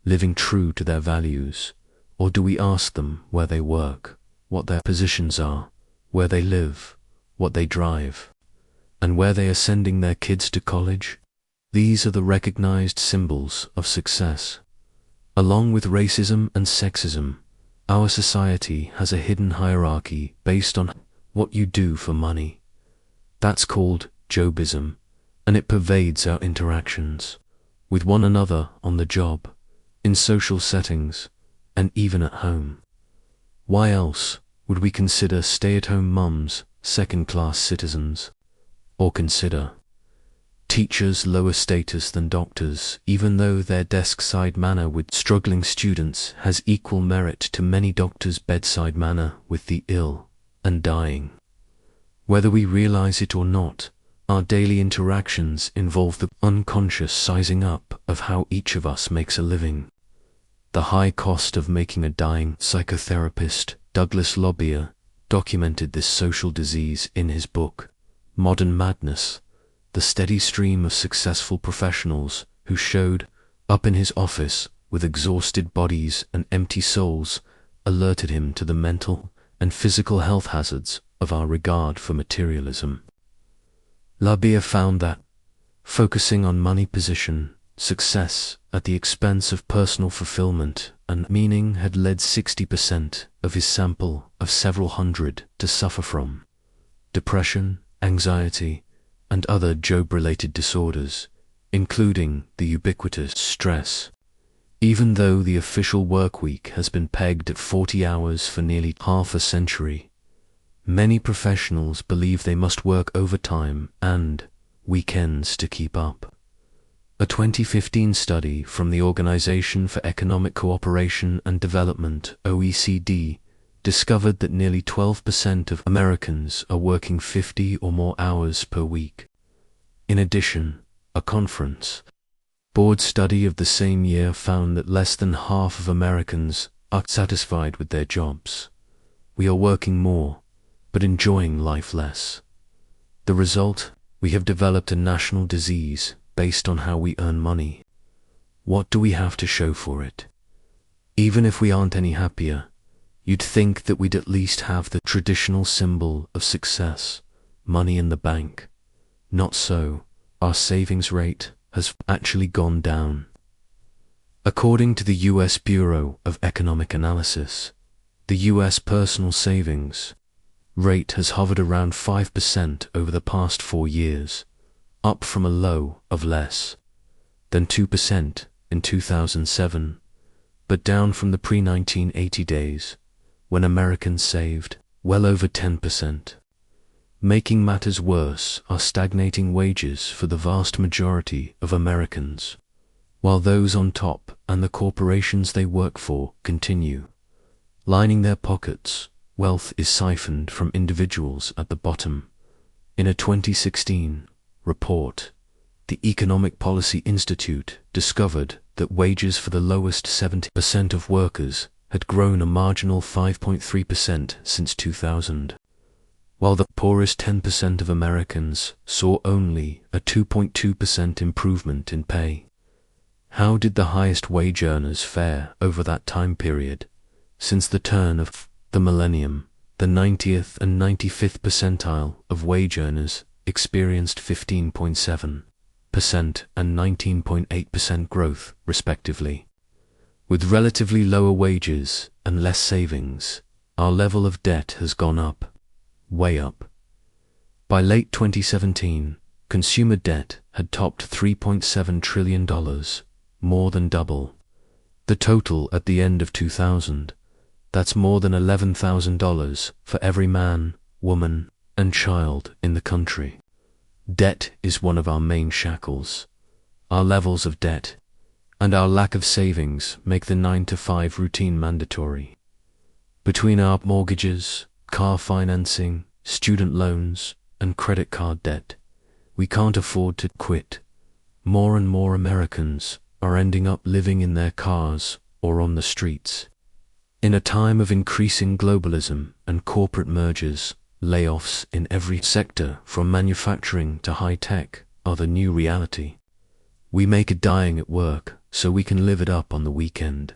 Speaker 1: living true to their values, or do we ask them where they work, what their positions are, where they live, what they drive? and where they are sending their kids to college. These are the recognized symbols of success. Along with racism and sexism, our society has a hidden hierarchy based on what you do for money. That's called jobism, and it pervades our interactions with one another on the job, in social settings, and even at home. Why else would we consider stay-at-home mums second-class citizens, or consider teachers lower status than doctors, even though their desk-side manner with struggling students has equal merit to many doctors' bedside manner with the ill and dying? Whether we realize it or not, our daily interactions involve the unconscious sizing up of how each of us makes a living. The high cost of making a dying. Psychotherapist Douglas Lobier documented this social disease in his book, Modern Madness. The steady stream of successful professionals who showed up in his office with exhausted bodies and empty souls alerted him to the mental and physical health hazards of our regard for materialism. Lobier found that focusing on money, position, success at the expense of personal fulfillment and meaning had led 60% of his sample of several hundred to suffer from depression, anxiety, and other job-related disorders, including the ubiquitous stress. Even though the official work week has been pegged at 40 hours for nearly half a century, many professionals believe they must work overtime and weekends to keep up. A 2015 study from the Organization for Economic Cooperation and Development, OECD, discovered that nearly 12% of Americans are working 50 or more hours per week. In addition, a conference board study of the same year found that less than half of Americans are satisfied with their jobs. We are working more, but enjoying life less. The result? We have developed a national disease based on how we earn money. What do we have to show for it? Even if we aren't any happier, you'd think that we'd at least have the traditional symbol of success, money in the bank. Not so. Our savings rate has actually gone down. According to the U.S. Bureau of Economic Analysis, the U.S. personal savings rate has hovered around 5% over the past 4 years, up from a low of less than 2% in 2007, but down from the pre-1980 days, when Americans saved well over 10%. Making matters worse are stagnating wages for the vast majority of Americans, while those on top and the corporations they work for continue lining their pockets. Wealth is siphoned from individuals at the bottom. In a 2016 report, the Economic Policy Institute discovered that wages for the lowest 70% of workers had grown a marginal 5.3% since 2000, while the poorest 10% of Americans saw only a 2.2% improvement in pay. How did the highest wage earners fare over that time period? Since the turn of the millennium, the 90th and 95th percentile of wage earners experienced 15.7% and 19.8% growth, respectively. With relatively lower wages and less savings, our level of debt has gone up, way up. By late 2017, consumer debt had topped $3.7 trillion, more than double the total at the end of 2000. That's more than $11,000 for every man, woman, and child in the country. Debt is one of our main shackles. Our levels of debt and our lack of savings make the 9-to-5 routine mandatory. Between our mortgages, car financing, student loans, and credit card debt, we can't afford to quit. More and more Americans are ending up living in their cars or on the streets. In a time of increasing globalism and corporate mergers, layoffs in every sector from manufacturing to high-tech are the new reality. We make a dying at work so we can live it up on the weekend.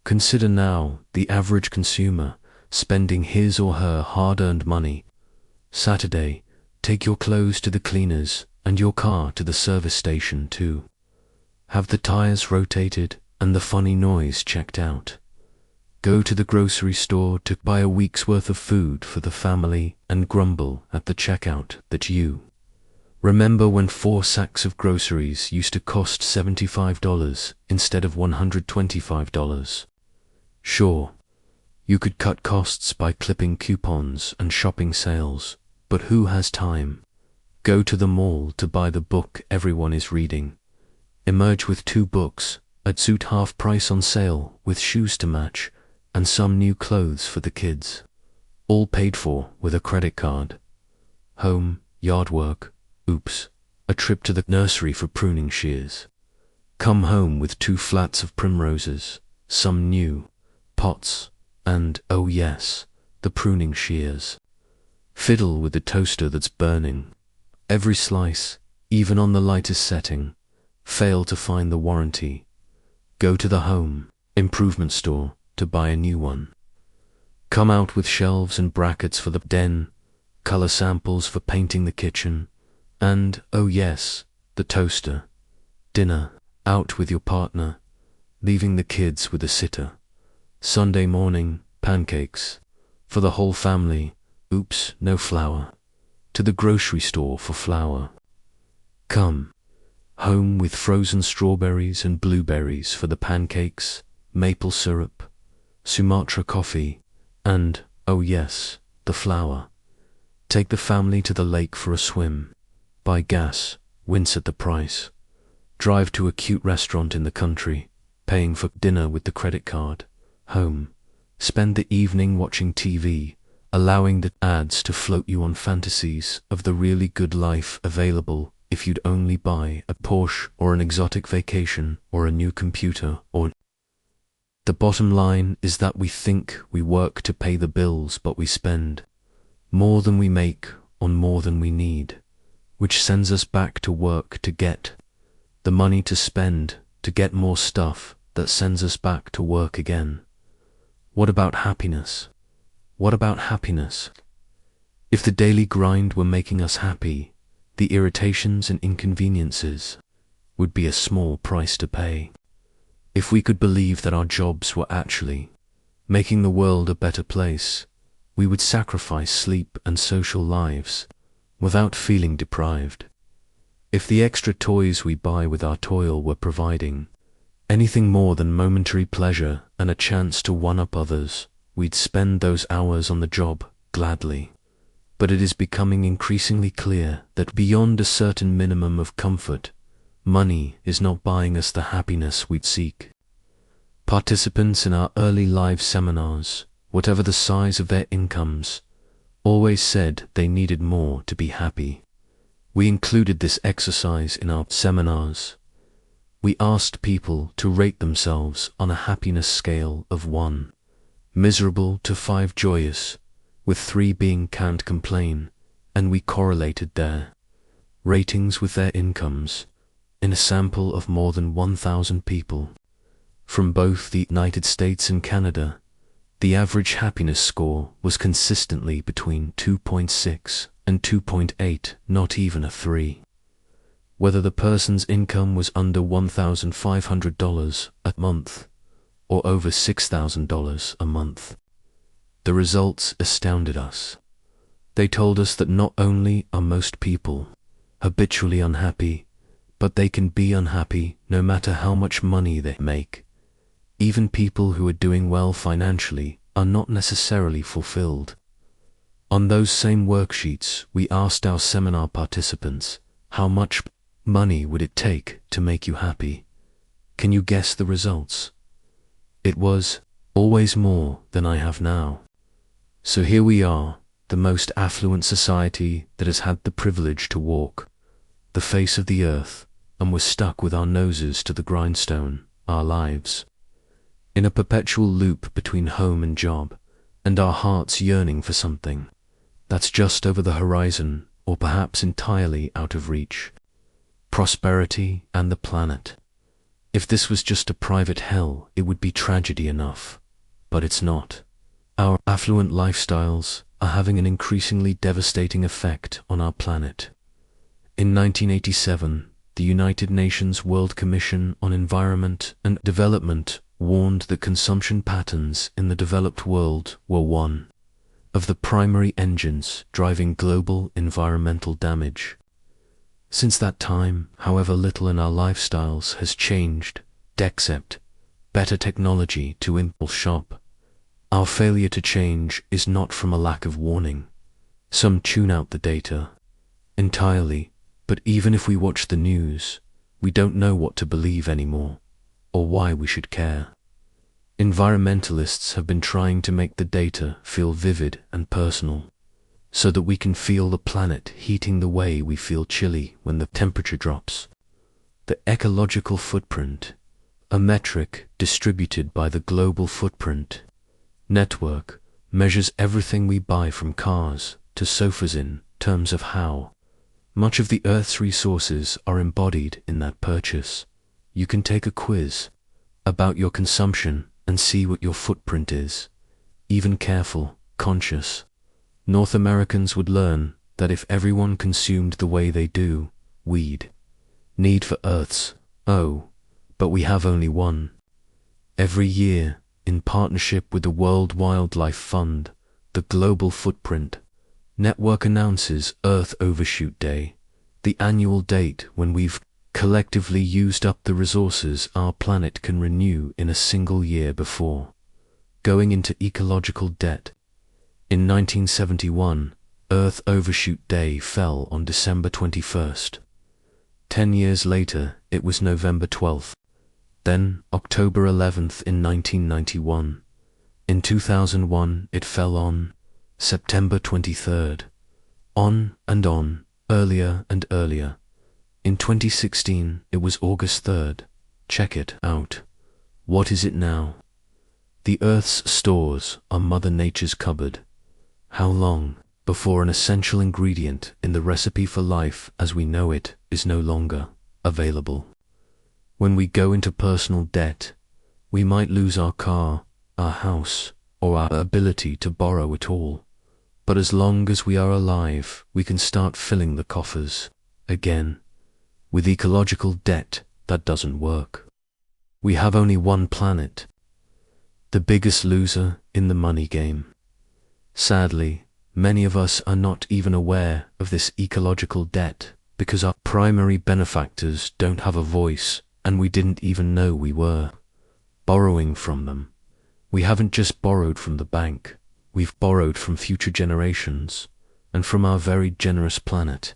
Speaker 1: Consider now the average consumer spending his or her hard-earned money Saturday Take your clothes to the cleaners and your car to the service station too. Have the tires rotated and the funny noise checked out. Go to the grocery store to buy a week's worth of food for the family and grumble at the checkout that you remember when 4 sacks of groceries used to cost $75 instead of $125. Sure, you could cut costs by clipping coupons and shopping sales, but who has time? Go to the mall to buy the book everyone is reading. Emerge with 2 books, a suit half price on sale with shoes to match, and some new clothes for the kids. All paid for with a credit card. Home, yard work, oops, a trip to the nursery for pruning shears. Come home with 2 flats of primroses, some new pots, and, oh yes, the pruning shears. Fiddle with the toaster that's burning. Every slice, even on the lightest setting, fail to find the warranty. Go to the home improvement store to buy a new one. Come out with shelves and brackets for the den, color samples for painting the kitchen, and, oh yes, the toaster. Dinner, out with your partner, leaving the kids with a sitter. Sunday morning, pancakes. For the whole family, oops, no flour. To the grocery store for flour. Come home with frozen strawberries and blueberries for the pancakes, maple syrup, Sumatra coffee, and, oh yes, the flour. Take the family to the lake for a swim. Buy gas, wince at the price. Drive to a cute restaurant in the country, paying for dinner with the credit card. Home. Spend the evening watching TV, allowing the ads to float you on fantasies of the really good life available if you'd only buy a Porsche or an exotic vacation or a new computer or... The bottom line is that we think we work to pay the bills, but we spend more than we make on more than we need, which sends us back to work to get the money to spend to get more stuff that sends us back to work again. What about happiness? What about happiness? If the daily grind were making us happy, the irritations and inconveniences would be a small price to pay. If we could believe that our jobs were actually making the world a better place, we would sacrifice sleep and social lives without feeling deprived. If the extra toys we buy with our toil were providing anything more than momentary pleasure and a chance to one-up others, we'd spend those hours on the job gladly. But it is becoming increasingly clear that beyond a certain minimum of comfort, money is not buying us the happiness we'd seek. Participants in our early life seminars, whatever the size of their incomes, always said they needed more to be happy. We included this exercise in our seminars. We asked people to rate themselves on a happiness scale of 1 miserable to 5 joyous, with 3 being can't complain, and we correlated their ratings with their incomes in a sample of more than 1,000 people. From both the United States and Canada, the average happiness score was consistently between 2.6 and 2.8, not even a 3. Whether the person's income was under $1,500 a month or over $6,000 a month, the results astounded us. They told us that not only are most people habitually unhappy, but they can be unhappy no matter how much money they make. Even people who are doing well financially are not necessarily fulfilled. On those same worksheets, we asked our seminar participants, how much money would it take to make you happy? Can you guess the results? It was always more than I have now. So here we are, the most affluent society that has had the privilege to walk the face of the earth, and we're stuck with our noses to the grindstone, our lives, in a perpetual loop between home and job, and our hearts yearning for something that's just over the horizon or perhaps entirely out of reach. Prosperity and the planet. If this was just a private hell, it would be tragedy enough, but it's not. Our affluent lifestyles are having an increasingly devastating effect on our planet. In 1987, the United Nations World Commission on Environment and Development warned that consumption patterns in the developed world were one of the primary engines driving global environmental damage. Since that time, however little in our lifestyles has changed, except better technology to impulse shop, our failure to change is not from a lack of warning. Some tune out the data entirely, but even if we watch the news, we don't know what to believe anymore, or why we should care. Environmentalists have been trying to make the data feel vivid and personal, so that we can feel the planet heating the way we feel chilly when the temperature drops. The ecological footprint, a metric distributed by the Global Footprint Network, measures everything we buy from cars to sofas in terms of how much of the Earth's resources are embodied in that purchase. You can take a quiz about your consumption and see what your footprint is. Even careful, conscious North Americans would learn that if everyone consumed the way they do, we'd need for Earth's, but we have only one. Every year, in partnership with the World Wildlife Fund, the Global Footprint Network announces Earth Overshoot Day, the annual date when we've collectively used up the resources our planet can renew in a single year before going into ecological debt. In 1971, Earth Overshoot Day fell on December 21st. 10 years later, it was November 12th. Then, October 11th in 1991. In 2001, it fell on September 23rd. On and on, earlier and earlier. In 2016, it was August 3rd. Check it out. What is it now? The Earth's stores are Mother Nature's cupboard. How long before an essential ingredient in the recipe for life as we know it is no longer available? When we go into personal debt, we might lose our car, our house, or our ability to borrow at all. But as long as we are alive, we can start filling the coffers again. With ecological debt, that doesn't work. We have only one planet, the biggest loser in the money game. Sadly, many of us are not even aware of this ecological debt because our primary benefactors don't have a voice and we didn't even know we were borrowing from them. We haven't just borrowed from the bank, we've borrowed from future generations and from our very generous planet.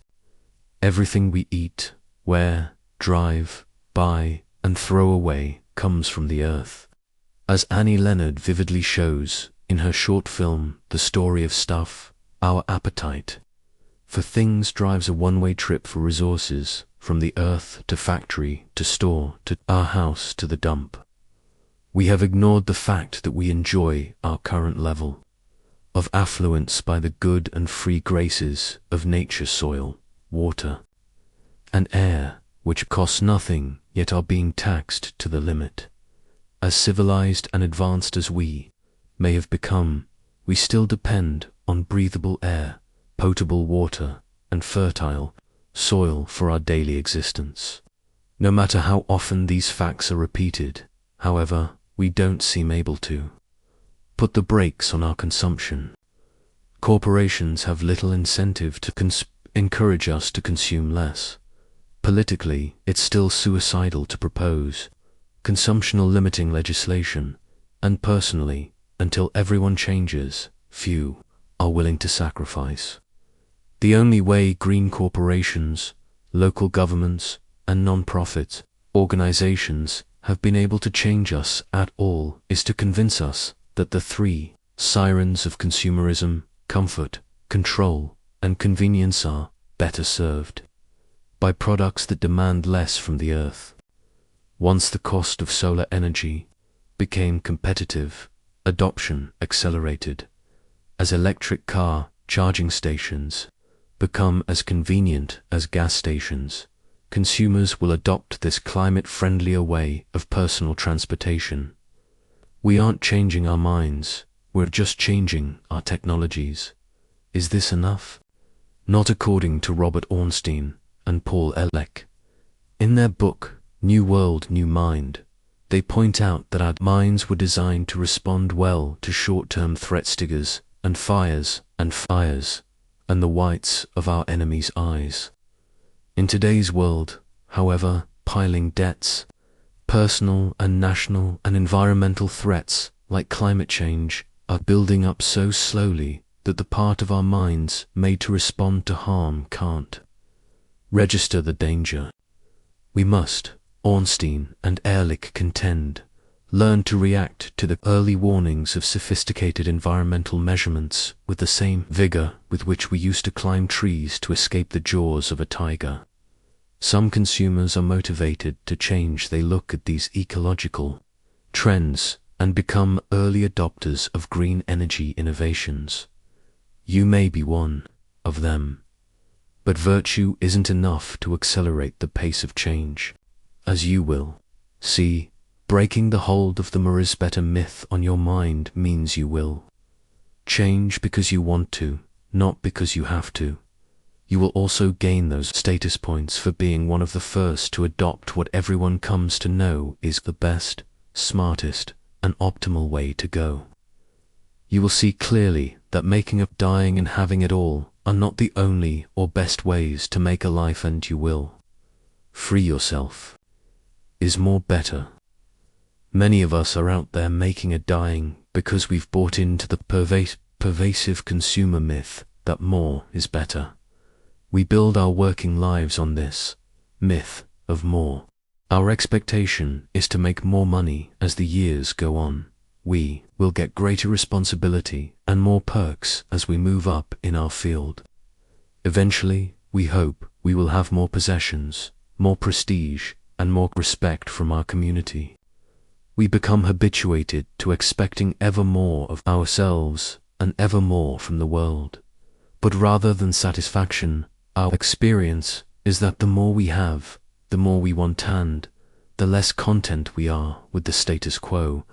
Speaker 1: Everything we eat, wear, drive, buy, and throw away comes from the earth. As Annie Leonard vividly shows in her short film, The Story of Stuff, our appetite for things drives a one-way trip for resources, from the earth to factory to store to our house to the dump. We have ignored the fact that we enjoy our current level of affluence by the good and free graces of nature's soil, water, and air, which cost nothing yet are being taxed to the limit. As civilized and advanced as we may have become, we still depend on breathable air, potable water, and fertile soil for our daily existence. No matter how often these facts are repeated, however, we don't seem able to put the brakes on our consumption. Corporations have little incentive to encourage us to consume less. Politically, it's still suicidal to propose consumptional limiting legislation, and personally, until everyone changes, few are willing to sacrifice. The only way green corporations, local governments, and non-profit organizations have been able to change us at all is to convince us that the three sirens of consumerism, comfort, control, and convenience are better served by products that demand less from the earth. Once the cost of solar energy became competitive, adoption accelerated. As electric car charging stations become as convenient as gas stations, consumers will adopt this climate-friendlier way of personal transportation. We aren't changing our minds, we're just changing our technologies. Is this enough? Not according to Robert Ornstein and Paul Ehrlich. In their book, New World, New Mind, they point out that our minds were designed to respond well to short-term threat stickers and fires, and the whites of our enemies' eyes. In today's world, however, piling debts, personal and national and environmental threats like climate change are building up so slowly that the part of our minds made to respond to harm can't register the danger. We must, Ornstein and Ehrlich contend, learn to react to the early warnings of sophisticated environmental measurements with the same vigor with which we used to climb trees to escape the jaws of a tiger. Some consumers are motivated to change. They look at these ecological trends and become early adopters of green energy innovations. You may be one of them. But virtue isn't enough to accelerate the pace of change. As you will see, breaking the hold of the more is better myth on your mind means you will change because you want to, not because you have to. You will also gain those status points for being one of the first to adopt what everyone comes to know is the best, smartest, and optimal way to go. You will see clearly that making up, dying, and having it all are not the only or best ways to make a life, and you will free yourself. Is more better. Many of us are out there making a dying because we've bought into the pervasive consumer myth that more is better. We build our working lives on this myth of more. Our expectation is to make more money as the years go on. We will get greater responsibility and more perks as we move up in our field. Eventually, we hope we will have more possessions, more prestige, and more respect from our community. We become habituated to expecting ever more of ourselves and ever more from the world. But rather than satisfaction, our experience is that the more we have, the more we want, and the less content we are with the status quo.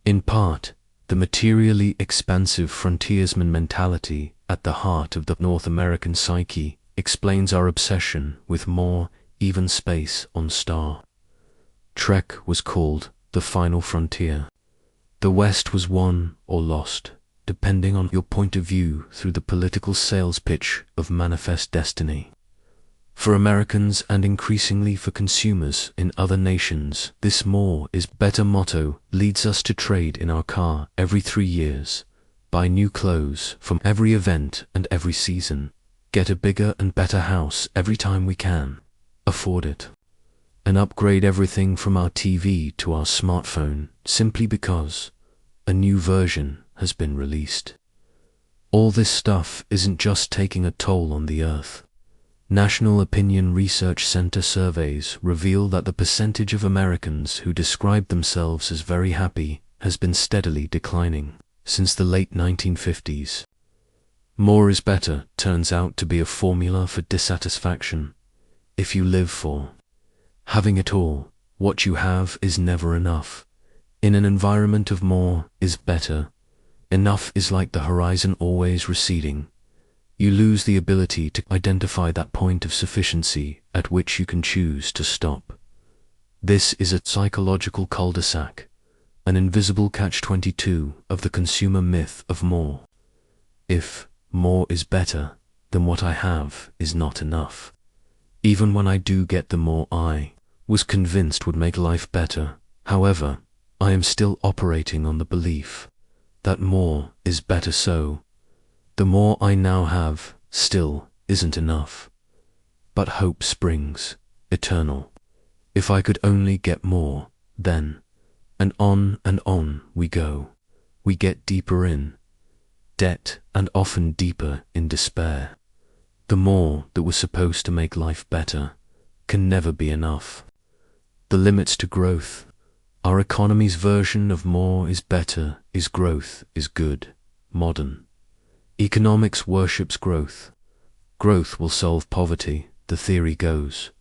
Speaker 1: In part, the materially expansive frontiersman mentality at the heart of the North American psyche explains our obsession with more, even space on Star Trek was called the final frontier. The West was won or lost, depending on your point of view through the political sales pitch of manifest destiny. For Americans and increasingly for consumers in other nations, this more is better motto leads us to trade in our car every 3 years, buy new clothes from every event and every season, get a bigger and better house every time we can afford it, and upgrade everything from our TV to our smartphone simply because a new version has been released. All this stuff isn't just taking a toll on the earth. National Opinion Research Center surveys reveal that the percentage of Americans who describe themselves as very happy has been steadily declining since the late 1950s. More is better turns out to be a formula for dissatisfaction. If you live for having it all, what you have is never enough. In an environment of more is better, enough is like the horizon always receding. You lose the ability to identify that point of sufficiency at which you can choose to stop. This is a psychological cul-de-sac, an invisible catch-22 of the consumer myth of more. If more is better, then what I have is not enough. Even when I do get the more I was convinced would make life better, however, I am still operating on the belief that more is better, so the more I now have still isn't enough. But hope springs eternal. If I could only get more, then, and on we go. We get deeper in debt and often deeper in despair. The more that was supposed to make life better can never be enough. The limits to growth. Our economy's version of more is better is growth is good, modern. Economics worships growth. Growth will solve poverty, the theory goes.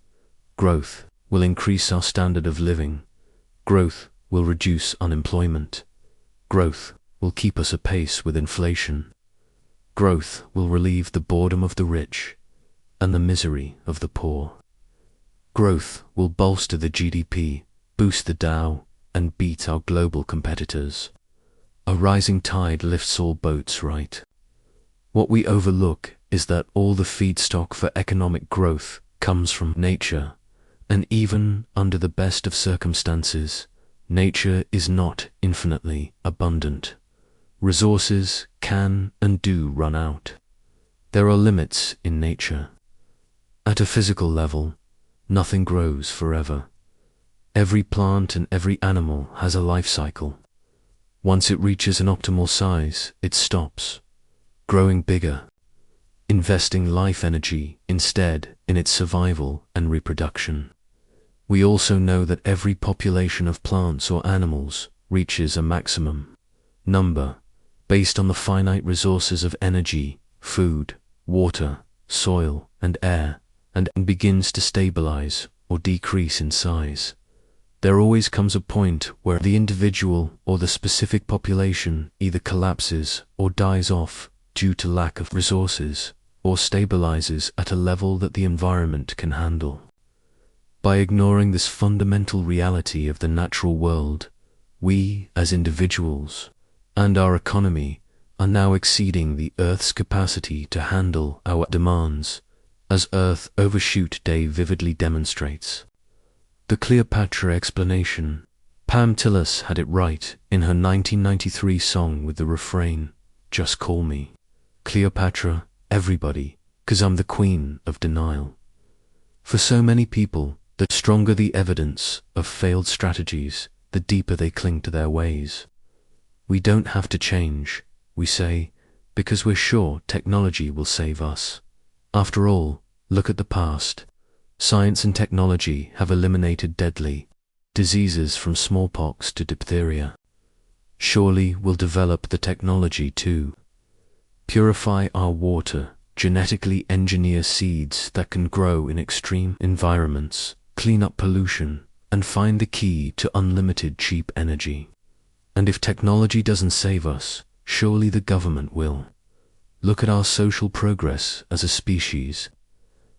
Speaker 1: Growth will increase our standard of living. Growth will reduce unemployment. Growth will keep us apace with inflation. Growth will relieve the boredom of the rich and the misery of the poor. Growth will bolster the GDP, boost the Dow, and beat our global competitors. A rising tide lifts all boats, right? What we overlook is that all the feedstock for economic growth comes from nature, and even under the best of circumstances, nature is not infinitely abundant. Resources can and do run out. There are limits in nature. At a physical level, nothing grows forever. Every plant and every animal has a life cycle. Once it reaches an optimal size, it stops, growing bigger, investing life energy instead in its survival and reproduction. We also know that every population of plants or animals reaches a maximum number based on the finite resources of energy, food, water, soil, and air, and begins to stabilize or decrease in size. There always comes a point where the individual or the specific population either collapses or dies off due to lack of resources, or stabilizes at a level that the environment can handle. By ignoring this fundamental reality of the natural world, we, as individuals, and our economy, are now exceeding the Earth's capacity to handle our demands, as Earth Overshoot Day vividly demonstrates. The Cleopatra explanation. Pam Tillis had it right in her 1993 song with the refrain, "Just call me Cleopatra, everybody, 'cause I'm the queen of denial." For so many people, the stronger the evidence of failed strategies, the deeper they cling to their ways. We don't have to change, we say, because we're sure technology will save us. After all, look at the past. Science and technology have eliminated deadly diseases from smallpox to diphtheria. Surely we'll develop the technology to purify our water, genetically engineer seeds that can grow in extreme environments, clean up pollution, and find the key to unlimited cheap energy. And if technology doesn't save us, surely the government will. Look at our social progress as a species.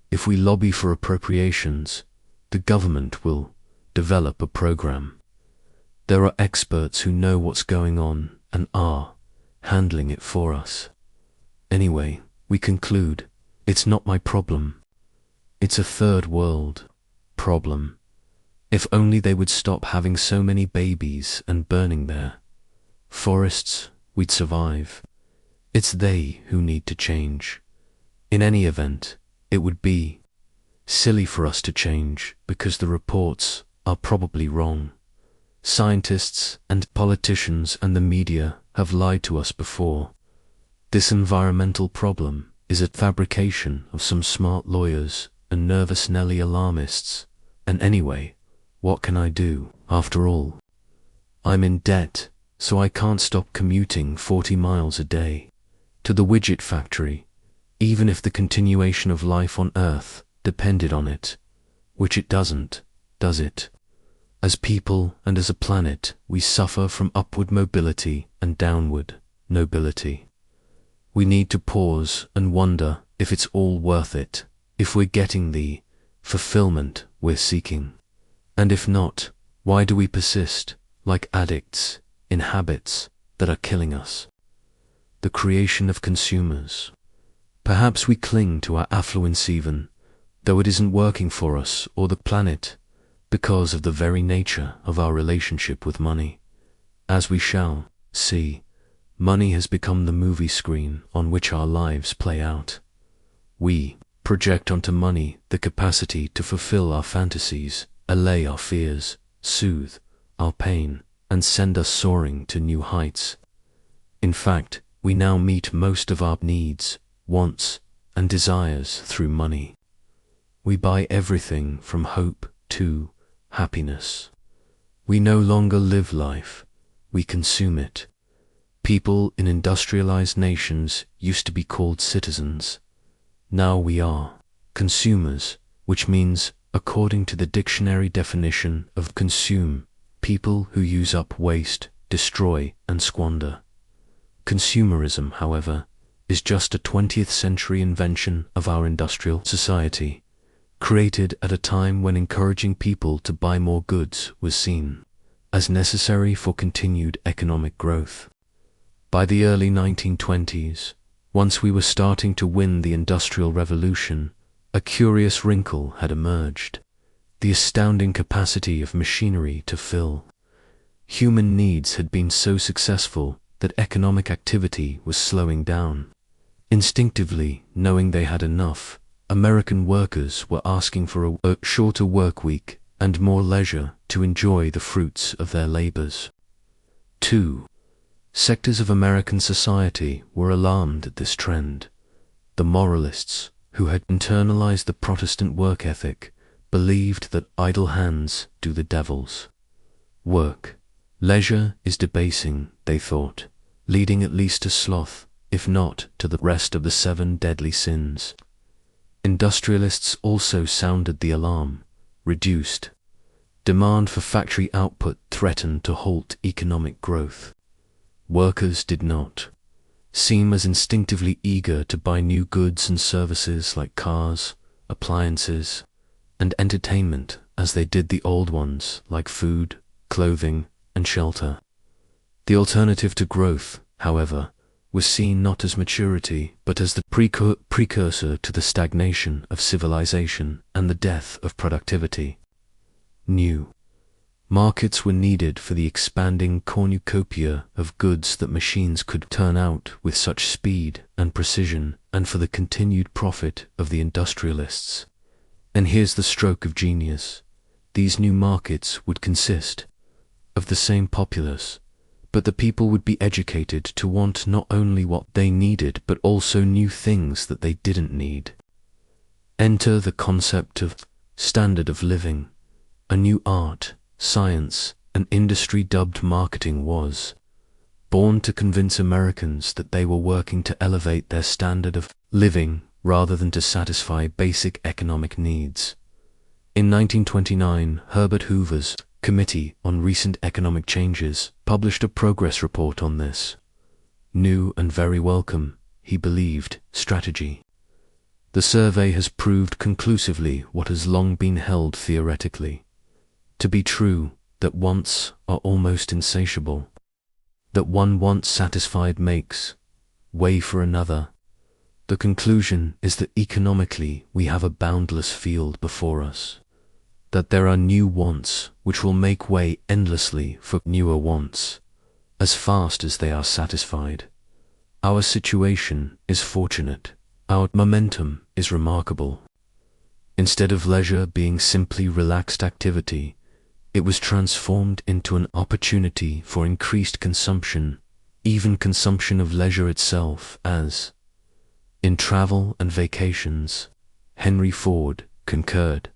Speaker 1: If we lobby for appropriations, the government will develop a program. There are experts who know what's going on and are handling it for us. Anyway, we conclude, it's not my problem. It's a third world problem. If only they would stop having so many babies and burning their forests, we'd survive. It's they who need to change. In any event, it would be silly for us to change because the reports are probably wrong. Scientists and politicians and the media have lied to us before. This environmental problem is a fabrication of some smart lawyers and nervous Nelly alarmists. And anyway, what can I do, after all? I'm in debt, so I can't stop commuting 40 miles a day to the widget factory, even if the continuation of life on Earth depended on it, which it doesn't, does it? As people and as a planet, we suffer from upward mobility and downward nobility. We need to pause and wonder if it's all worth it, if we're getting the fulfillment we're seeking. And if not, why do we persist, like addicts, in habits that are killing us? The creation of consumers. Perhaps we cling to our affluence even, though it isn't working for us or the planet, because of the very nature of our relationship with money. As we shall see, money has become the movie screen on which our lives play out. We project onto money the capacity to fulfill our fantasies, allay our fears, soothe our pain, and send us soaring to new heights. In fact, we now meet most of our needs, wants, and desires through money. We buy everything from hope to happiness. We no longer live life, we consume it. People in industrialized nations used to be called citizens. Now we are consumers, which means, according to the dictionary definition of consume, people who use up, waste, destroy, and squander. Consumerism, however, is just a 20th century invention of our industrial society, created at a time when encouraging people to buy more goods was seen as necessary for continued economic growth. By the early 1920s, once we were starting to win the Industrial Revolution, a curious wrinkle had emerged: the astounding capacity of machinery to fill human needs had been so successful that economic activity was slowing down. Instinctively, knowing they had enough, American workers were asking for a shorter work week and more leisure to enjoy the fruits of their labors. 2. Sectors of American society were alarmed at this trend. The moralists, who had internalized the Protestant work ethic, believed that idle hands do the devil's work. Leisure is debasing, they thought, leading at least to sloth, if not to the rest of the 7 deadly sins. Industrialists also sounded the alarm. Reduced demand for factory output threatened to halt economic growth. Workers did not seem as instinctively eager to buy new goods and services like cars, appliances, and entertainment as they did the old ones like food, clothing, and shelter. The alternative to growth, however, was seen not as maturity but as the precursor to the stagnation of civilization and the death of productivity. New markets were needed for the expanding cornucopia of goods that machines could turn out with such speed and precision, and for the continued profit of the industrialists. And here's the stroke of genius: these new markets would consist of the same populace, but the people would be educated to want not only what they needed but also new things that they didn't need. Enter the concept of standard of living. A new art, science, and industry dubbed marketing was born to convince Americans that they were working to elevate their standard of living rather than to satisfy basic economic needs. In 1929, Herbert Hoover's Committee on Recent Economic Changes published a progress report on this new and very welcome, he believed, strategy. The survey has proved conclusively what has long been held theoretically to be true, that wants are almost insatiable, that one want satisfied makes way for another. The conclusion is that economically we have a boundless field before us, that there are new wants which will make way endlessly for newer wants, as fast as they are satisfied. Our situation is fortunate, our momentum is remarkable. Instead of leisure being simply relaxed activity, it was transformed into an opportunity for increased consumption, even consumption of leisure itself, as in travel and vacations, Henry Ford concurred.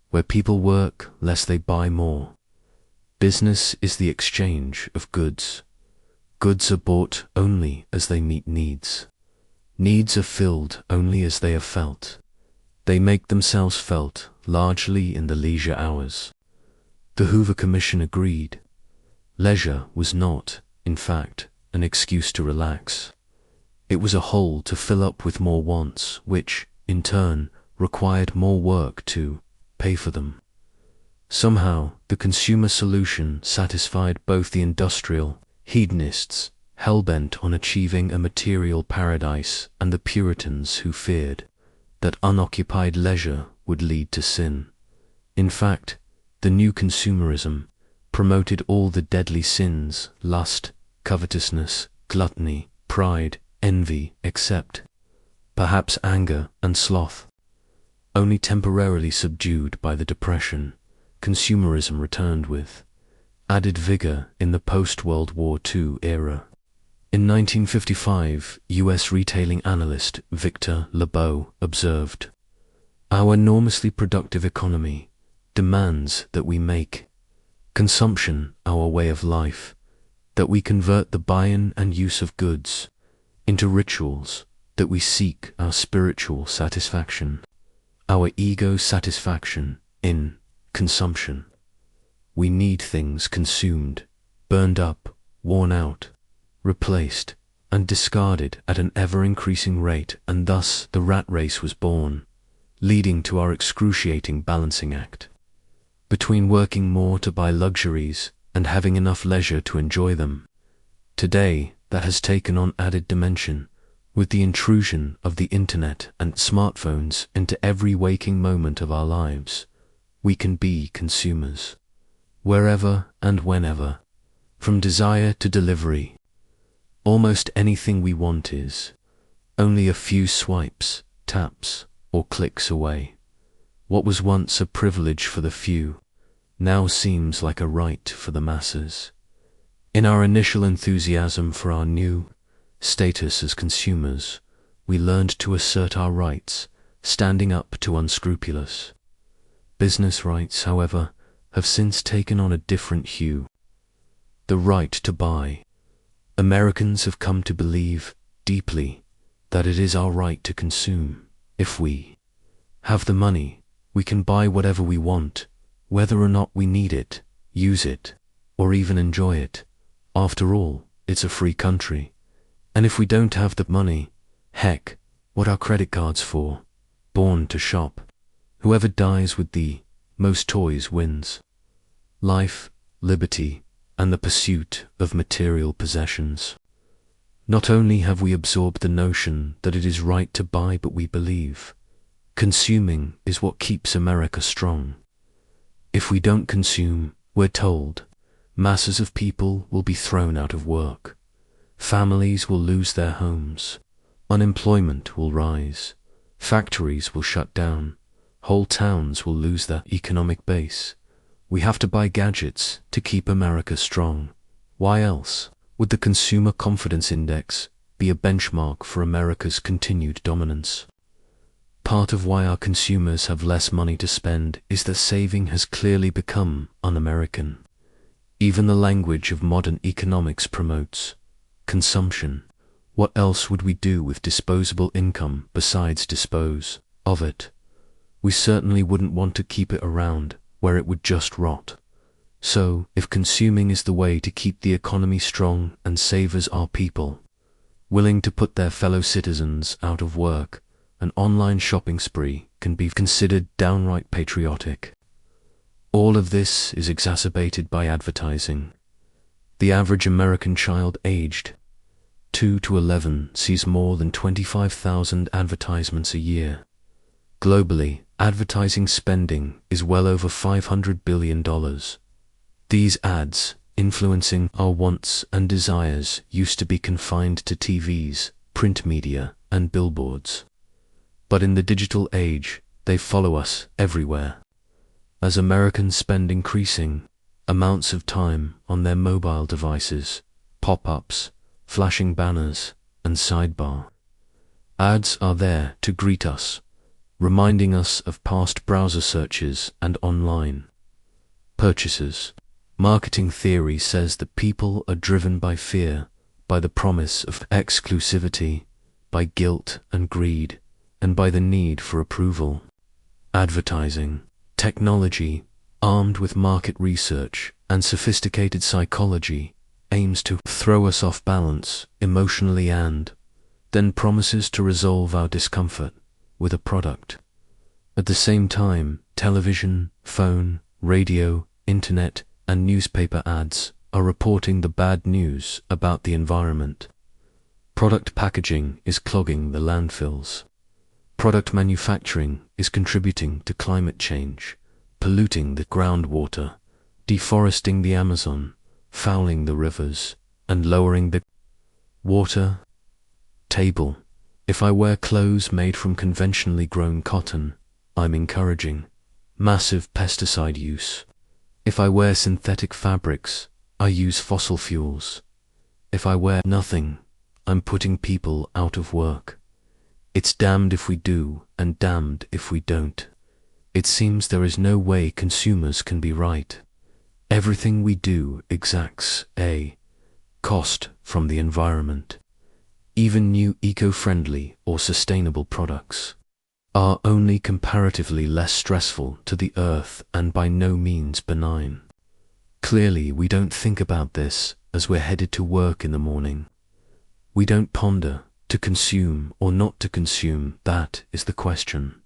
Speaker 1: Where people work less they buy more. Business is the exchange of goods. Goods are bought only as they meet needs. Needs are filled only as they are felt. They make themselves felt largely in the leisure hours. The Hoover Commission agreed. Leisure was not, in fact, an excuse to relax. It was a hole to fill up with more wants, which, in turn, required more work to pay for them. Somehow, the consumer solution satisfied both the industrial hedonists, hell-bent on achieving a material paradise, and the Puritans who feared that unoccupied leisure would lead to sin. In fact, the new consumerism promoted all the deadly sins: lust, covetousness, gluttony, pride, envy, except perhaps anger and sloth. Only temporarily subdued by the Depression, consumerism returned with added vigor in the post-World War II era. In 1955, U.S. retailing analyst Victor Lebeau observed, "Our enormously productive economy demands that we make consumption our way of life, that we convert the buy-in and use of goods into rituals, that we seek our spiritual satisfaction, our ego satisfaction in consumption. We need things consumed, burned up, worn out, replaced, and discarded at an ever-increasing rate, and thus the rat race was born, leading to our excruciating balancing act between working more to buy luxuries and having enough leisure to enjoy them. Today, that has taken on added dimension with the intrusion of the internet and smartphones into every waking moment of our lives. We can be consumers, wherever and whenever, from desire to delivery. Almost anything we want is only a few swipes, taps, or clicks away. What was once a privilege for the few now seems like a right for the masses. In our initial enthusiasm for our new status as consumers, we learned to assert our rights, standing up to unscrupulous. Business rights, however, have since taken on a different hue. The right to buy. Americans have come to believe deeply that it is our right to consume. If we have the money, we can buy whatever we want, whether or not we need it, use it, or even enjoy it. After all, it's a free country. And if we don't have the money, heck, what are credit cards for? Born to shop. Whoever dies with the most toys wins. Life, liberty, and the pursuit of material possessions. Not only have we absorbed the notion that it is right to buy, but we believe consuming is what keeps America strong. If we don't consume, we're told, masses of people will be thrown out of work. Families will lose their homes. Unemployment will rise. Factories will shut down. Whole towns will lose their economic base. We have to buy gadgets to keep America strong. Why else would the Consumer Confidence Index be a benchmark for America's continued dominance? Part of why our consumers have less money to spend is that saving has clearly become un-American. Even the language of modern economics promotes consumption. What else would we do with disposable income besides dispose of it? We certainly wouldn't want to keep it around where it would just rot. So, if consuming is the way to keep the economy strong and save us our people, willing to put their fellow citizens out of work, an online shopping spree can be considered downright patriotic. All of this is exacerbated by advertising. The average American child aged 2 to 11 sees more than 25,000 advertisements a year. Globally, advertising spending is well over $500 billion. These ads, influencing our wants and desires, used to be confined to TVs, print media, and billboards. But in the digital age, they follow us everywhere. As Americans spend increasing amounts of time on their mobile devices, pop-ups, flashing banners, and sidebar ads are there to greet us, reminding us of past browser searches and online purchases. Marketing theory says that people are driven by fear, by the promise of exclusivity, by guilt and greed, and by the need for approval. Advertising technology, armed with market research and sophisticated psychology, aims to throw us off balance emotionally and then promises to resolve our discomfort with a product. At the same time, television, phone, radio, internet, and newspaper ads are reporting the bad news about the environment. Product packaging is clogging the landfills. Product manufacturing is contributing to climate change, polluting the groundwater, deforesting the Amazon, fouling the rivers, and lowering the water table. If I wear clothes made from conventionally grown cotton, I'm encouraging massive pesticide use. If I wear synthetic fabrics, I use fossil fuels. If I wear nothing, I'm putting people out of work. It's damned if we do and damned if we don't. It seems there is no way consumers can be right. Everything we do exacts a cost from the environment. Even new eco-friendly or sustainable products are only comparatively less stressful to the earth and by no means benign. Clearly, we don't think about this as we're headed to work in the morning. We don't ponder to consume or not to consume, that is the question.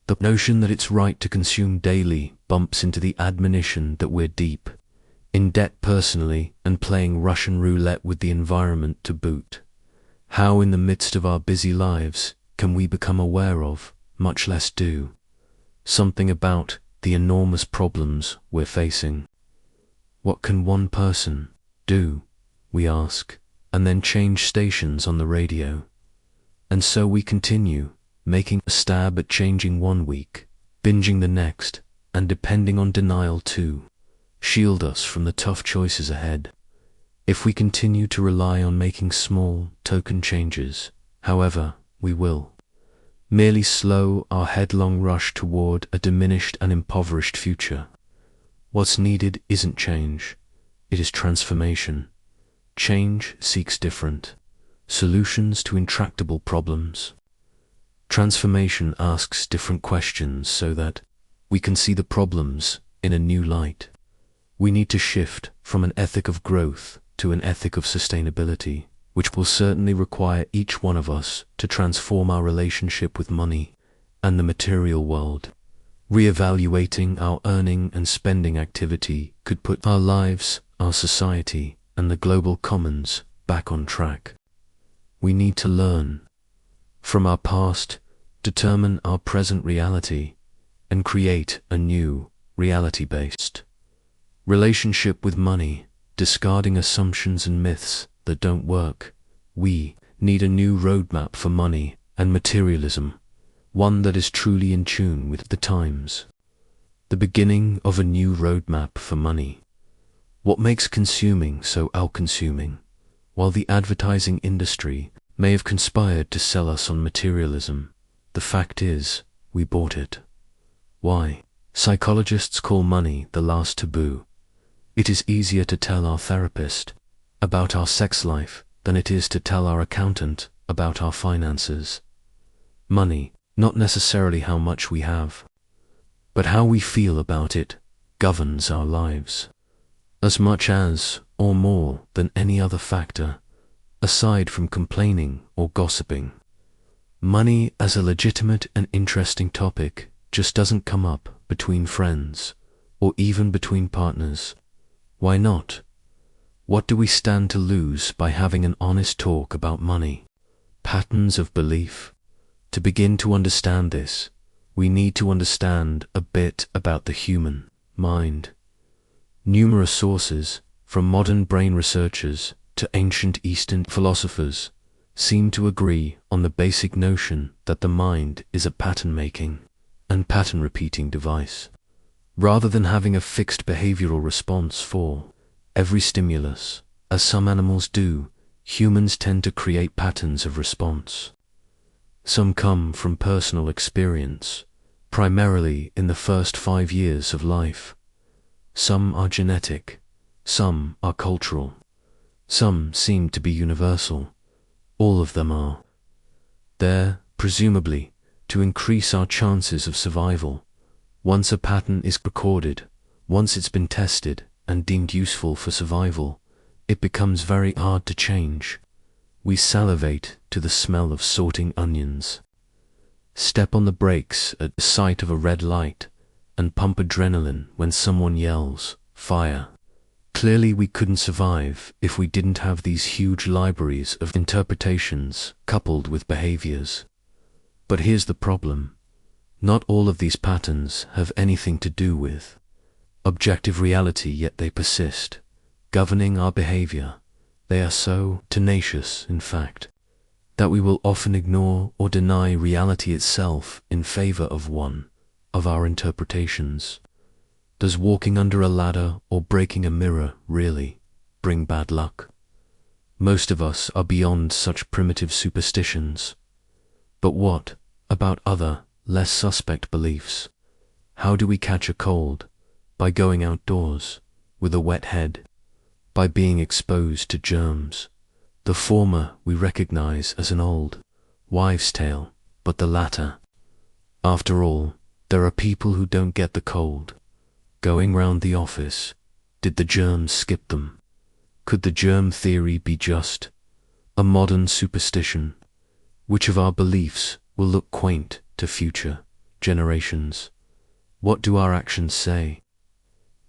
Speaker 1: The notion that it's right to consume daily bumps into the admonition that we're deep in debt personally and playing Russian roulette with the environment to boot. How in the midst of our busy lives can we become aware of, much less do, something about the enormous problems we're facing? What can one person do, we ask, and then change stations on the radio. And so we continue, making a stab at changing one week, binging the next, and depending on denial to shield us from the tough choices ahead. If we continue to rely on making small, token changes, however, we will merely slow our headlong rush toward a diminished and impoverished future. What's needed isn't change, it is transformation. Change seeks different solutions to intractable problems. Transformation asks different questions so that we can see the problems in a new light. We need to shift from an ethic of growth to an ethic of sustainability, which will certainly require each one of us to transform our relationship with money and the material world. Reevaluating our earning and spending activity could put our lives, our society, and the global commons back on track. We need to learn from our past, determine our present reality, and create a new, reality-based relationship with money, discarding assumptions and myths that don't work. We need a new roadmap for money and materialism, one that is truly in tune with the times. The beginning of a new roadmap for money. What makes consuming so all-consuming? While the advertising industry may have conspired to sell us on materialism, the fact is, we bought it. Why? Psychologists call money the last taboo. It is easier to tell our therapist about our sex life than it is to tell our accountant about our finances. Money, not necessarily how much we have, but how we feel about it, governs our lives. As much as, or more than any other factor, aside from complaining or gossiping. Money as a legitimate and interesting topic just doesn't come up between friends, or even between partners. Why not? What do we stand to lose by having an honest talk about money? Patterns of belief. To begin to understand this, we need to understand a bit about the human mind. Numerous sources, from modern brain researchers to ancient Eastern philosophers, seem to agree on the basic notion that the mind is a pattern-making and pattern-repeating device. Rather than having a fixed behavioral response for every stimulus, as some animals do, humans tend to create patterns of response. Some come from personal experience, primarily in the first 5 years of life. Some are genetic, some are cultural, some seem to be universal. All of them are there, presumably, to increase our chances of survival. Once a pattern is recorded, once it's been tested and deemed useful for survival, it becomes very hard to change. We salivate to the smell of sorting onions, step on the brakes at the sight of a red light, and pump adrenaline when someone yells, "Fire." Clearly we couldn't survive if we didn't have these huge libraries of interpretations coupled with behaviors. But here's the problem. Not all of these patterns have anything to do with objective reality, yet they persist, governing our behavior. They are so tenacious, in fact, that we will often ignore or deny reality itself in favor of one of our interpretations. Does walking under a ladder or breaking a mirror really bring bad luck? Most of us are beyond such primitive superstitions. But what about other, less suspect beliefs? How do we catch a cold? By going outdoors with a wet head, by being exposed to germs. The former we recognize as an old wives' tale, but the latter. After all, there are people who don't get the cold. Going round the office, did the germs skip them? Could the germ theory be just a modern superstition? Which of our beliefs will look quaint to future generations? What do our actions say?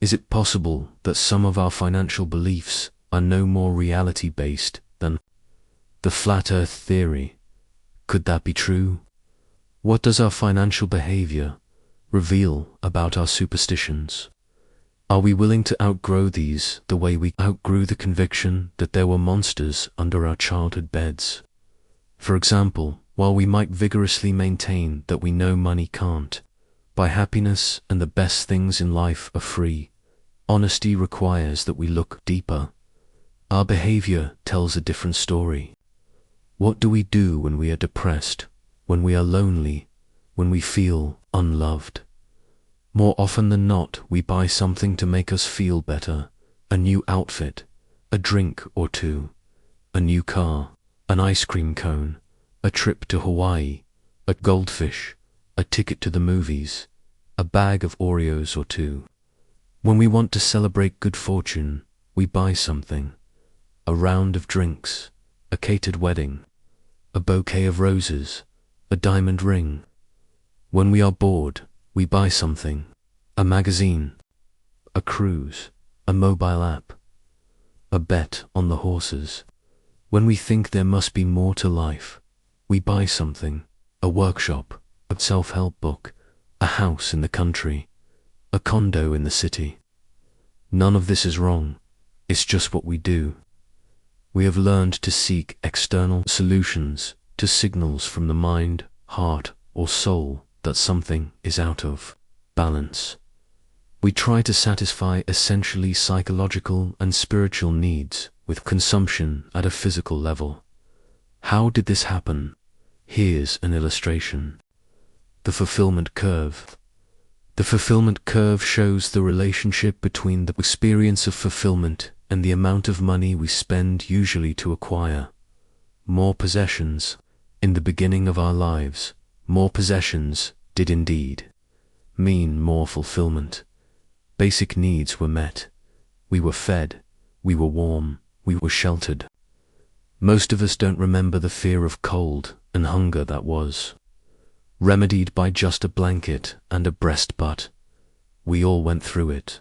Speaker 1: Is it possible that some of our financial beliefs are no more reality-based than the flat earth theory? Could that be true? What does our financial behavior reveal about our superstitions? Are we willing to outgrow these the way we outgrew the conviction that there were monsters under our childhood beds? For example, while we might vigorously maintain that we know money can't buy happiness and the best things in life are free, honesty requires that we look deeper. Our behavior tells a different story. What do we do when we are depressed, when we are lonely, when we feel unloved? More often than not, we buy something to make us feel better: a new outfit, a drink or two, a new car, an ice cream cone, a trip to Hawaii, a goldfish, a ticket to the movies, a bag of Oreos or two. When we want to celebrate good fortune, we buy something: a round of drinks, a catered wedding, a bouquet of roses, a diamond ring. When we are bored, we buy something: a magazine, a cruise, a mobile app, a bet on the horses. When we think there must be more to life, we buy something: a workshop, a self-help book, a house in the country, a condo in the city. None of this is wrong. It's just what we do. We have learned to seek external solutions to signals from the mind, heart, or soul that something is out of balance. We try to satisfy essentially psychological and spiritual needs with consumption at a physical level. How did this happen? Here's an illustration. The fulfillment curve. The fulfillment curve shows the relationship between the experience of fulfillment and the amount of money we spend usually to acquire more possessions. In the beginning of our lives, more possessions did indeed mean more fulfillment. Basic needs were met. We were fed, we were warm, we were sheltered. Most of us don't remember the fear of cold and hunger that was remedied by just a blanket and a breast butt. We all went through it.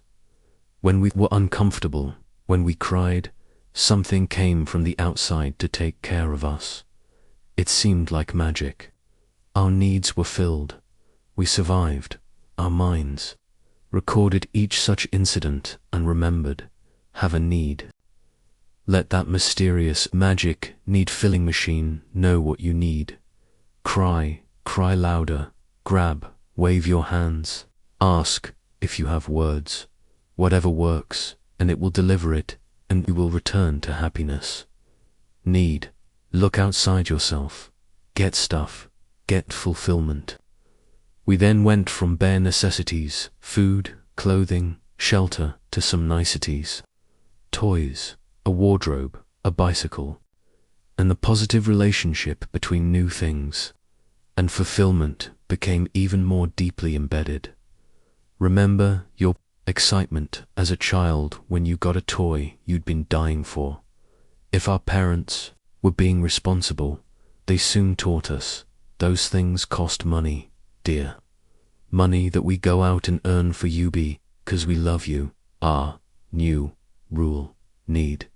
Speaker 1: When we were uncomfortable, when we cried, something came from the outside to take care of us. It seemed like magic. Our needs were filled. We survived. Our minds recorded each such incident and remembered, have a need. Let that mysterious magic need-filling machine know what you need. Cry, cry louder, grab, wave your hands, ask if you have words. Whatever works, and it will deliver it, and you will return to happiness. Need. Look outside yourself. Get stuff. Get fulfillment. We then went from bare necessities, food, clothing, shelter, to some niceties. Toys, a wardrobe, a bicycle, and the positive relationship between new things and fulfillment became even more deeply embedded. Remember your excitement as a child when you got a toy you'd been dying for. If our parents were being responsible, they soon taught us those things cost money, dear. Money that we go out and earn for you because we love you. Our new rule, need.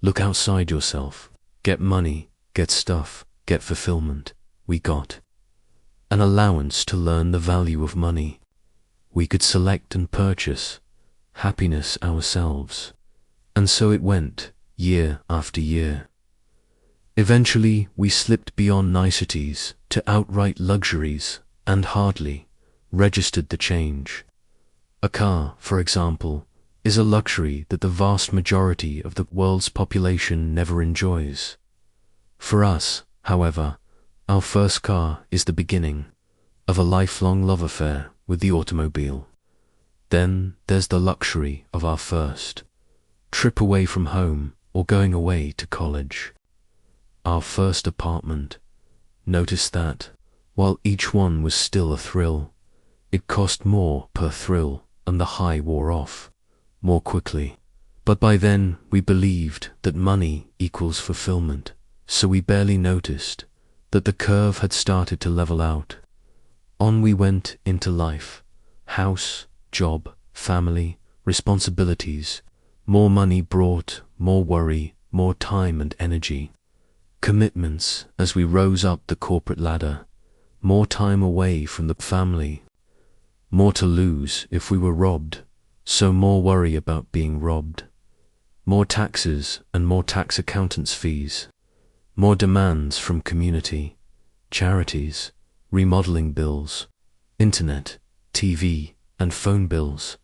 Speaker 1: Look outside yourself. Get money, get stuff, get fulfillment. We got an allowance to learn the value of money. We could select and purchase happiness ourselves. And so it went, year after year. Eventually, we slipped beyond niceties to outright luxuries and hardly registered the change. A car, for example, is a luxury that the vast majority of the world's population never enjoys. For us, however, our first car is the beginning of a lifelong love affair with the automobile. Then there's the luxury of our first trip away from home or going away to college. Our first apartment. Notice that, while each one was still a thrill, it cost more per thrill and the high wore off more quickly. But by then we believed that money equals fulfillment, so we barely noticed that the curve had started to level out. On we went into life. House, job, family, responsibilities. More money brought more worry, more time and energy. Commitments as we rose up the corporate ladder. More time away from the family. More to lose if we were robbed, so more worry about being robbed. More taxes and more tax accountants' fees. More demands from community, charities, remodeling bills, internet, TV, and phone bills,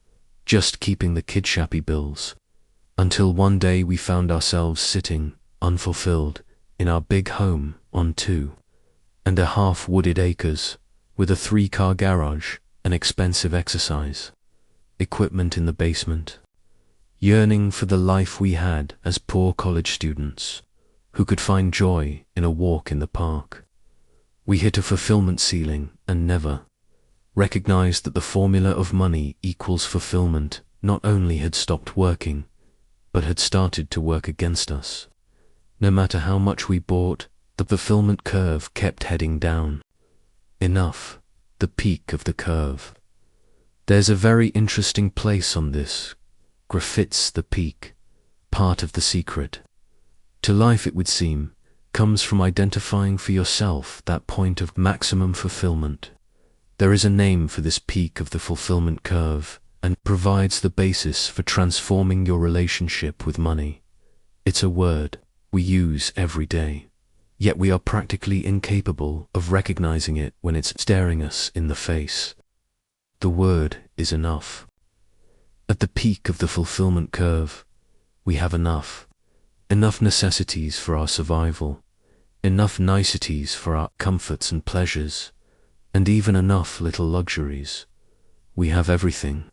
Speaker 1: just keeping the kid-shappy bills. Until one day we found ourselves sitting, unfulfilled, in our big home on 2.5 wooded acres, with a 3-car garage and expensive exercise equipment in the basement, yearning for the life we had as poor college students who could find joy in a walk in the park. We hit a fulfillment ceiling and never recognized that the formula of money equals fulfillment not only had stopped working, but had started to work against us. No matter how much we bought, the fulfillment curve kept heading down. Enough, the peak of the curve. There's a very interesting place on this. Graffits the peak. Part of the secret to life, it would seem, comes from identifying for yourself that point of maximum fulfillment. There is a name for this peak of the fulfillment curve, and provides the basis for transforming your relationship with money. It's a word we use every day, yet we are practically incapable of recognizing it when it's staring us in the face. The word is enough. At the peak of the fulfillment curve, we have enough necessities for our survival, enough niceties for our comforts and pleasures, and even enough little luxuries. We have everything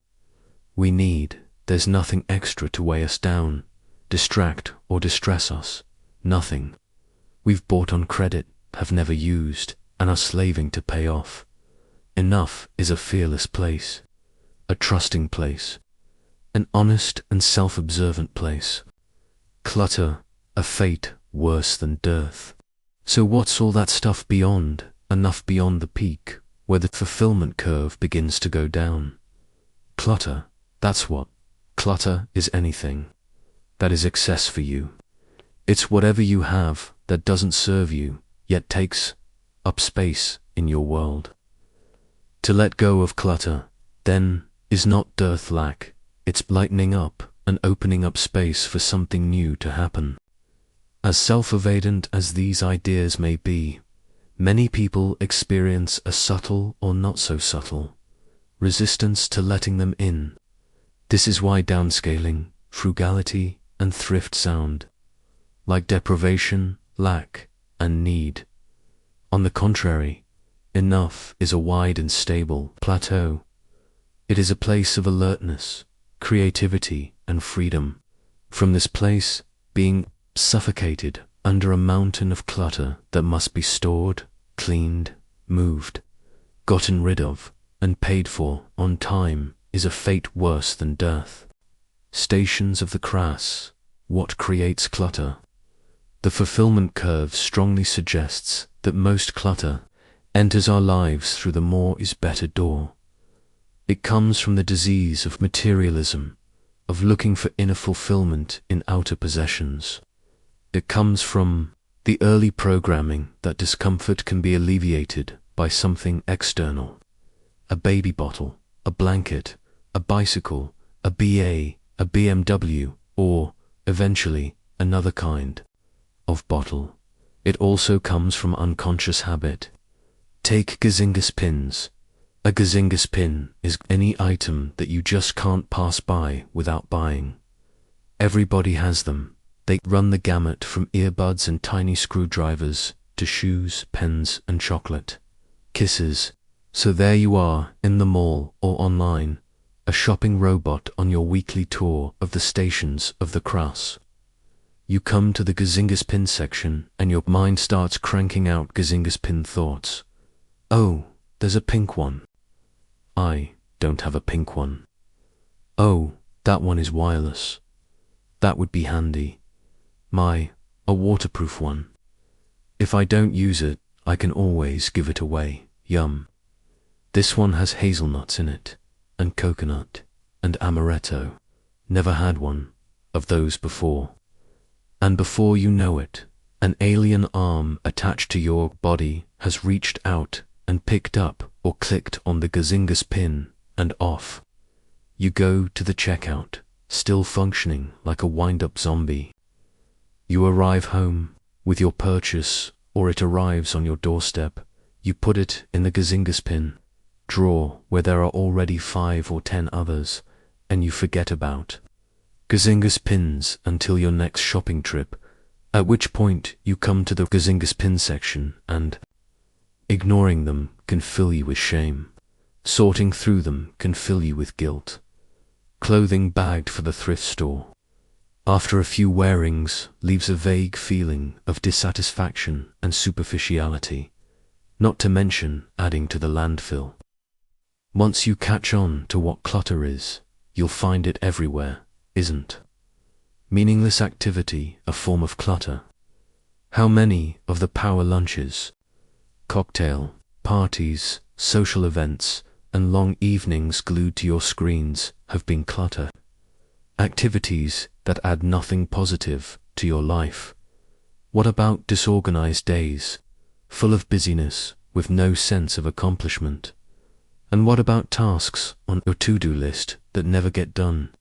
Speaker 1: we need. There's nothing extra to weigh us down, distract or distress us. Nothing we've bought on credit, have never used, and are slaving to pay off. Enough is a fearless place, a trusting place, an honest and self-observant place. Clutter, a fate worse than dearth. So what's all that stuff beyond, enough beyond the peak, where the fulfillment curve begins to go down? Clutter, that's what. Clutter is anything that is excess for you. It's whatever you have that doesn't serve you, yet takes up space in your world. To let go of clutter, then, is not dearth lack, it's lightening up and opening up space for something new to happen. As self-evident as these ideas may be, many people experience a subtle or not so subtle resistance to letting them in. This is why downscaling, frugality, and thrift sound like deprivation, lack, and need. On the contrary, enough is a wide and stable plateau. It is a place of alertness, creativity, and freedom. From this place, being suffocated under a mountain of clutter that must be stored, cleaned, moved, gotten rid of, and paid for on time is a fate worse than dearth. Stations of the crass. What creates clutter? The fulfillment curve strongly suggests that most clutter enters our lives through the more is better door. It comes from the disease of materialism, of looking for inner fulfillment in outer possessions. It comes from the early programming that discomfort can be alleviated by something external. A baby bottle, a blanket, a bicycle, a BA, a BMW, or, eventually, another kind of bottle. It also comes from unconscious habit. Take Gazingas pins. A Gazingas pin is any item that you just can't pass by without buying. Everybody has them. They run the gamut from earbuds and tiny screwdrivers to shoes, pens, and chocolate. Kisses. So there you are, in the mall or online, a shopping robot on your weekly tour of the stations of the cross. You come to the Gazingas pin section and your mind starts cranking out Gazingas pin thoughts. Oh, there's a pink one. I don't have a pink one. Oh, that one is wireless. That would be handy. A waterproof one. If I don't use it, I can always give it away. Yum. This one has hazelnuts in it, and coconut, and amaretto. Never had one of those before. And before you know it, an alien arm attached to your body has reached out and picked up or clicked on the gazingas pin, and off you go to the checkout, still functioning like a wind-up zombie. You arrive home with your purchase, or it arrives on your doorstep. You put it in the gazingas pin drawer where there are already 5 or 10 others, and you forget about gazingas pins until your next shopping trip, at which point you come to the gazingas pin section, and ignoring them can fill you with shame. Sorting through them can fill you with guilt. Clothing bagged for the thrift store, after a few wearings, leaves a vague feeling of dissatisfaction and superficiality, not to mention adding to the landfill. Once you catch on to what clutter is, you'll find it everywhere, isn't meaningless activity a form of clutter? How many of the power lunches, cocktail parties, social events, and long evenings glued to your screens have been clutter? Activities that add nothing positive to your life. What about disorganized days, full of busyness with no sense of accomplishment? And what about tasks on your to-do list that never get done?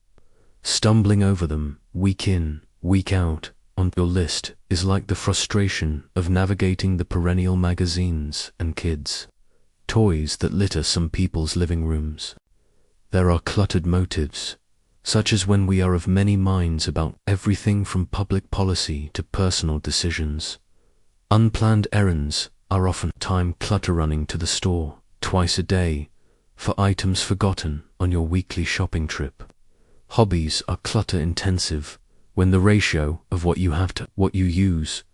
Speaker 1: Stumbling over them week in, week out on your list is like the frustration of navigating the perennial magazines and kids' toys that litter some people's living rooms. There are cluttered motives, such as when we are of many minds about everything from public policy to personal decisions. Unplanned errands are often time clutter, running to the store twice a day for items forgotten on your weekly shopping trip. Hobbies are clutter intensive when the ratio of what you have to what you use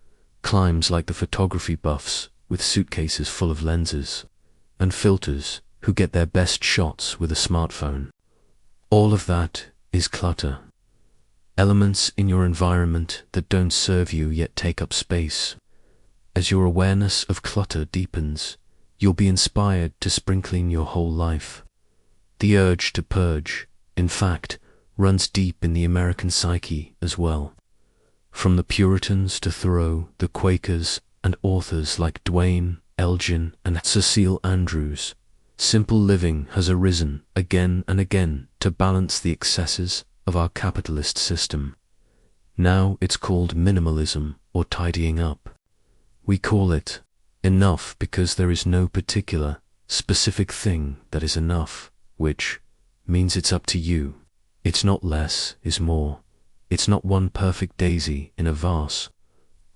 Speaker 1: climbs, like the photography buffs with suitcases full of lenses and filters who get their best shots with a smartphone. All of that is clutter. Elements in your environment that don't serve you yet take up space. As your awareness of clutter deepens, you'll be inspired to sprinkling your whole life. The urge to purge, in fact, runs deep in the American psyche as well. From the Puritans to Thoreau, the Quakers, and authors like Dwayne, Elgin, and Cecile Andrews, simple living has arisen again and again to balance the excesses of our capitalist system. Now it's called minimalism or tidying up. We call it enough because there is no particular, specific thing that is enough, which means it's up to you. It's not less is more. It's not one perfect daisy in a vase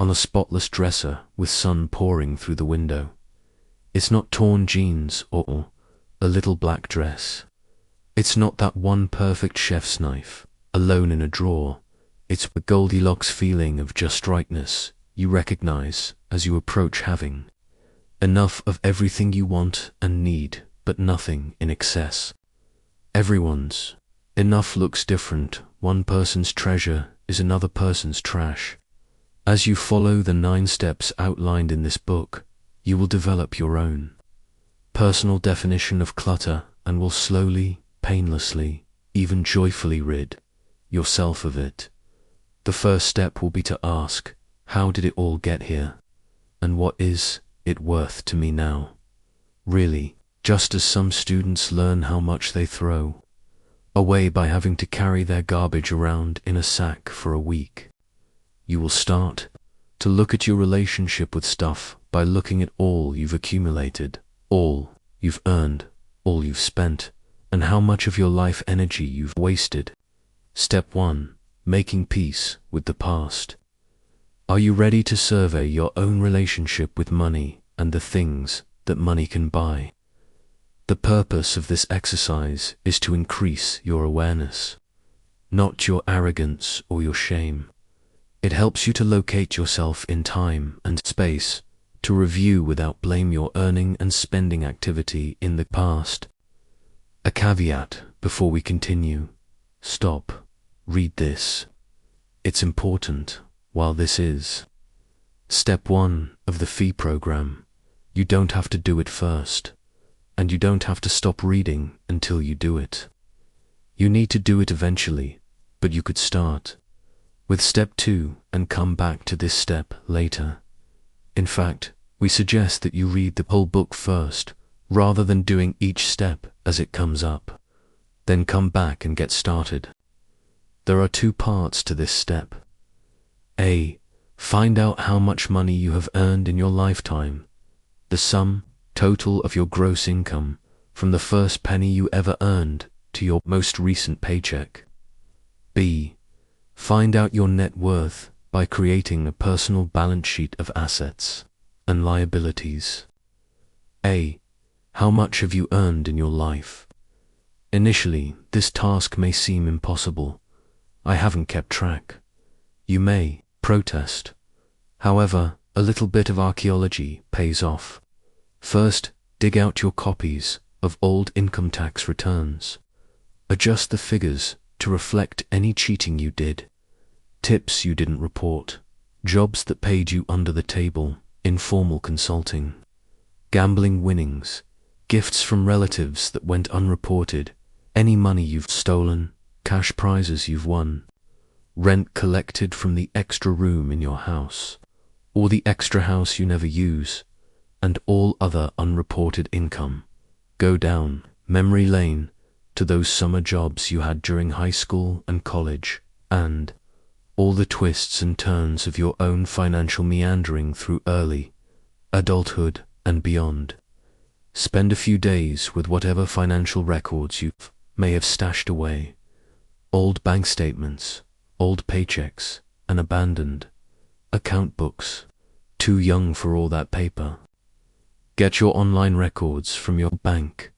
Speaker 1: on a spotless dresser with sun pouring through the window. It's not torn jeans or a little black dress. It's not that one perfect chef's knife alone in a drawer. It's the Goldilocks feeling of just rightness you recognize as you approach having enough of everything you want and need, but nothing in excess. Everyone's enough looks different. One person's treasure is another person's trash. As you follow the 9 steps outlined in this book, you will develop your own personal definition of clutter and will slowly, painlessly, even joyfully rid yourself of it. The first step will be to ask, how did it all get here? And what is it worth to me now? Really, just as some students learn how much they throw away by having to carry their garbage around in a sack for a week, you will start to look at your relationship with stuff by looking at all you've accumulated, all you've earned, all you've spent, and how much of your life energy you've wasted. Step 1. Making peace with the past. Are you ready to survey your own relationship with money and the things that money can buy? The purpose of this exercise is to increase your awareness, not your arrogance or your shame. It helps you to locate yourself in time and space, to review without blame your earning and spending activity in the past. A caveat before we continue. Stop. Read this. It's important while this is Step 1 of the fee program. You don't have to do it first, and you don't have to stop reading until you do it. You need to do it eventually, but you could start with step 2 and come back to this step later. In fact, we suggest that you read the whole book first, rather than doing each step as it comes up. Then come back and get started. There are 2 parts to this step. A. Find out how much money you have earned in your lifetime, the sum total of your gross income, from the first penny you ever earned to your most recent paycheck. B. Find out your net worth by creating a personal balance sheet of assets and liabilities. A. How much have you earned in your life? Initially, this task may seem impossible. I haven't kept track. You may protest. However, a little bit of archaeology pays off. First, dig out your copies of old income tax returns. Adjust the figures to reflect any cheating you did, tips you didn't report, jobs that paid you under the table, informal consulting, gambling winnings, gifts from relatives that went unreported, any money you've stolen, cash prizes you've won, rent collected from the extra room in your house, or the extra house you never use, and all other unreported income. Go down memory lane to those summer jobs you had during high school and college, and all the twists and turns of your own financial meandering through early adulthood and beyond. Spend a few days with whatever financial records you may have stashed away, old bank statements, old paychecks, and abandoned account books, too young for all that paper. Get your online records from your bank.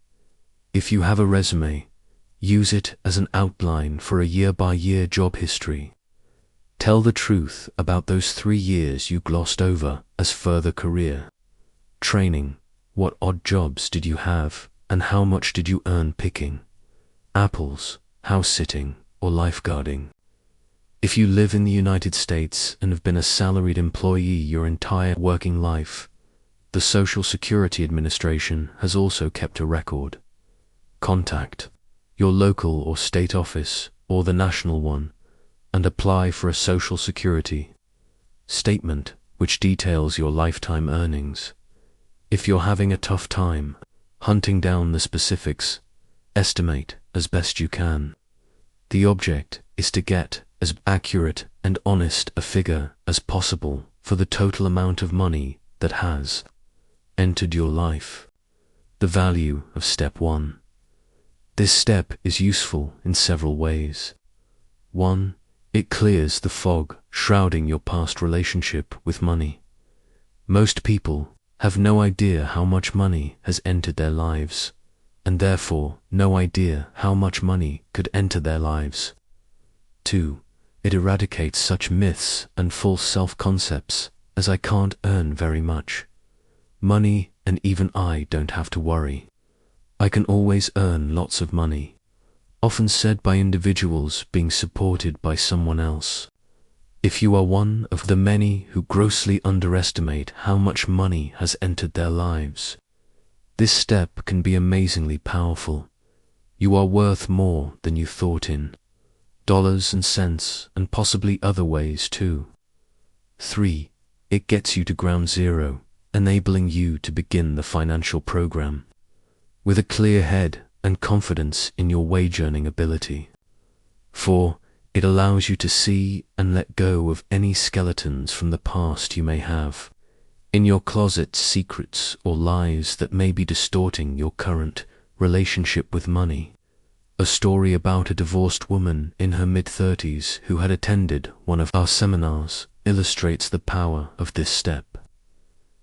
Speaker 1: If you have a resume, use it as an outline for a year-by-year job history. Tell the truth about those 3 years you glossed over as further career. Training. What odd jobs did you have, and how much did you earn picking? Apples, house-sitting, or lifeguarding. If you live in the United States and have been a salaried employee your entire working life, the Social Security Administration has also kept a record. Contact your local or state office or the national one and apply for a Social Security statement which details your lifetime earnings. If you're having a tough time hunting down the specifics, estimate as best you can. The object is to get as accurate and honest a figure as possible for the total amount of money that has entered your life. The value of step 1. This step is useful in several ways. 1. It clears the fog shrouding your past relationship with money. Most people have no idea how much money has entered their lives, and therefore no idea how much money could enter their lives. 2. It eradicates such myths and false self-concepts as I can't earn very much. Money and even I don't have to worry. I can always earn lots of money, often said by individuals being supported by someone else. If you are one of the many who grossly underestimate how much money has entered their lives, this step can be amazingly powerful. You are worth more than you thought in dollars and cents, and possibly other ways too. 3. It gets you to ground zero, enabling you to begin the financial program with a clear head and confidence in your wage-earning ability. 4. It allows you to see and let go of any skeletons from the past you may have in your closet, secrets or lies that may be distorting your current relationship with money. A story about a divorced woman in her mid-30s who had attended one of our seminars illustrates the power of this step.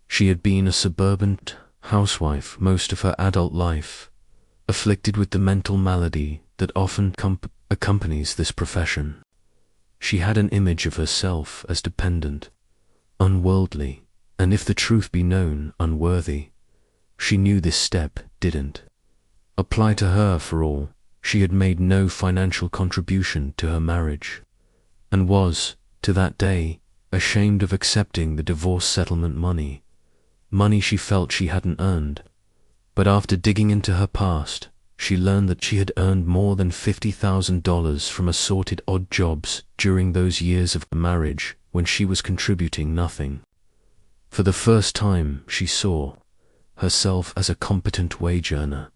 Speaker 1: She had been a suburban housewife most of her adult life, afflicted with the mental malady that often accompanies this profession. She had an image of herself as dependent, unworldly, and if the truth be known, unworthy. She knew this step didn't apply to her for all. She had made no financial contribution to her marriage, and was, to that day, ashamed of accepting the divorce settlement money she felt she hadn't earned. But after digging into her past, she learned that she had earned more than $50,000 from assorted odd jobs during those years of marriage when she was contributing nothing. For the first time, she saw herself as a competent wage earner.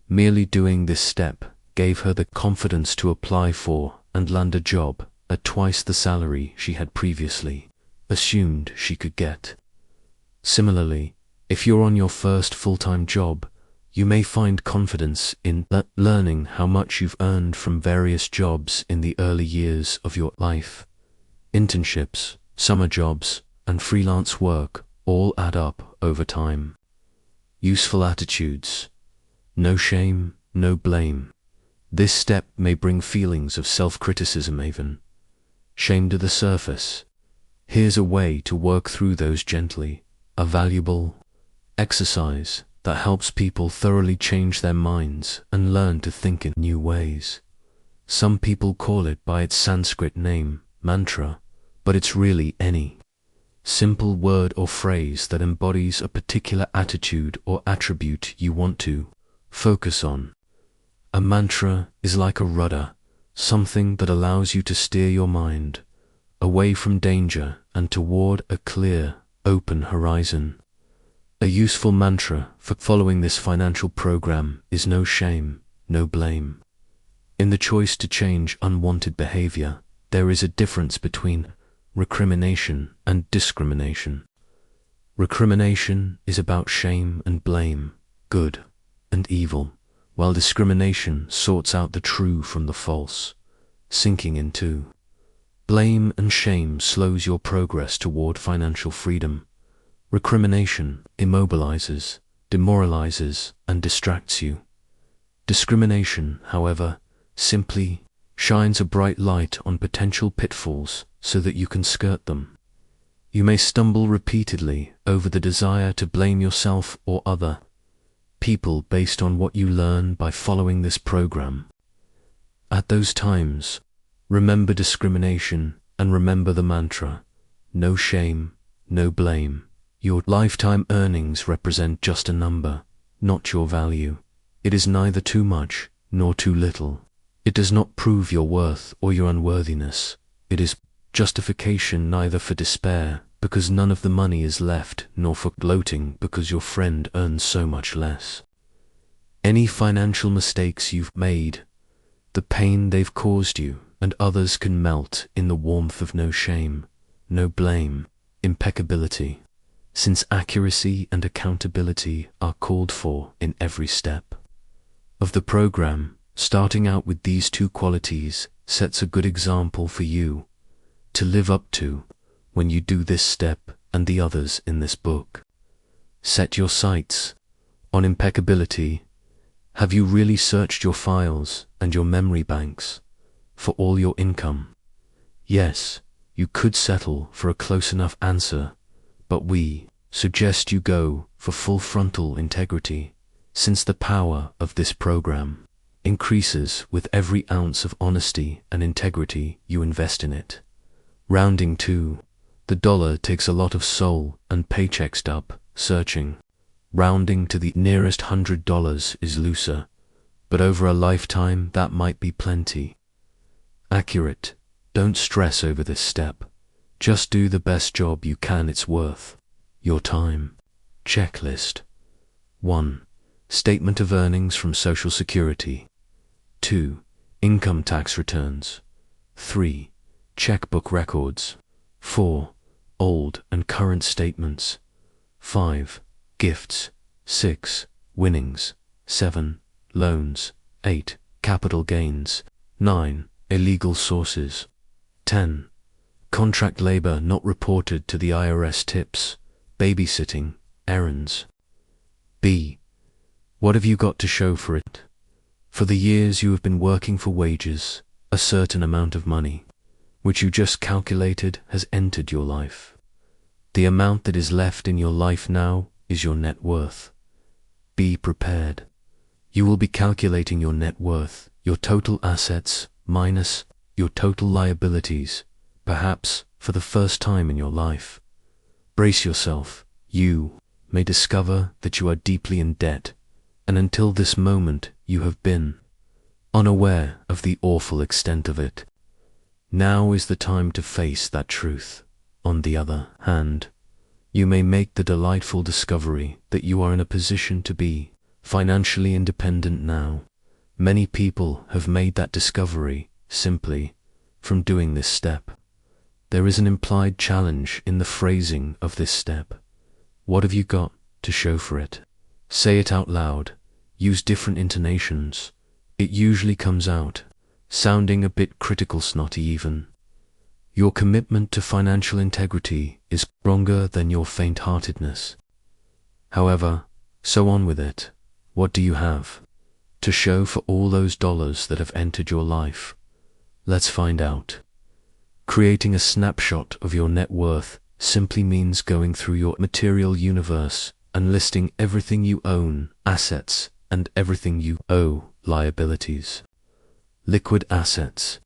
Speaker 1: Merely doing this step gave her the confidence to apply for and land a job at twice the salary she had previously assumed she could get. Similarly, if you're on your first full-time job, you may find confidence in learning how much you've earned from various jobs in the early years of your life. Internships, summer jobs, and freelance work all add up over time. Useful attitudes. No shame, no blame. This step may bring feelings of self-criticism even. Shame to the surface. Here's a way to work through those gently. A valuable exercise that helps people thoroughly change their minds and learn to think in new ways. Some people call it by its Sanskrit name, mantra, but it's really any simple word or phrase that embodies a particular attitude or attribute you want to focus on. A mantra is like a rudder, something that allows you to steer your mind away from danger and toward a clear, open horizon. A useful mantra for following this financial program is no shame, no blame. In the choice to change unwanted behavior, there is a difference between recrimination and discrimination. Recrimination is about shame and blame, good and evil, while discrimination sorts out the true from the false, sinking into. Blame and shame slows your progress toward financial freedom. Recrimination immobilizes, demoralizes, and distracts you. Discrimination, however, simply shines a bright light on potential pitfalls so that you can skirt them. You may stumble repeatedly over the desire to blame yourself or other people based on what you learn by following this program. At those times, remember discrimination and remember the mantra, no shame, no blame. Your lifetime earnings represent just a number, not your value. It is neither too much nor too little. It does not prove your worth or your unworthiness. It is justification neither for despair, because none of the money is left, nor for gloating because your friend earns so much less. Any financial mistakes you've made, the pain they've caused you, and others can melt in the warmth of no shame, no blame, impeccability, since accuracy and accountability are called for in every step of the program. Starting out with these two qualities sets a good example for you to live up to when you do this step and the others in this book. Set your sights on impeccability. Have you really searched your files and your memory banks for all your income? Yes, you could settle for a close enough answer, but we suggest you go for full frontal integrity, since the power of this program increases with every ounce of honesty and integrity you invest in it. Rounding to the dollar takes a lot of soul and paycheck stub searching. Rounding to the nearest $100 is looser, but over a lifetime that might be plenty. Accurate. Don't stress over this step. Just do the best job you can. It's worth your time. Checklist. 1. Statement of earnings from Social Security. 2. Income tax returns. 3. Checkbook records. 4. Old and current statements. 5. Gifts. 6. Winnings. 7. Loans. 8. Capital gains. 9. Illegal sources. 10. Contract labor not reported to the IRS. Tips. Babysitting. Errands. B. What have you got to show for it? For the years you have been working for wages, a certain amount of money, which you just calculated, has entered your life. The amount that is left in your life now is your net worth. Be prepared. You will be calculating your net worth, your total assets minus your total liabilities, perhaps for the first time in your life. Brace yourself. You may discover that you are deeply in debt, and until this moment you have been unaware of the awful extent of it. Now is the time to face that truth. On the other hand, you may make the delightful discovery that you are in a position to be financially independent now. Many people have made that discovery simply from doing this step. There is an implied challenge in the phrasing of this step. What have you got to show for it? Say it out loud. Use different intonations. It usually comes out sounding a bit critical, snotty even. Your commitment to financial integrity is stronger than your faint-heartedness. However, so on with it. What do you have to show for all those dollars that have entered your life? Let's find out. Creating a snapshot of your net worth simply means going through your material universe and listing everything you own, assets, and everything you owe, liabilities. Liquid assets,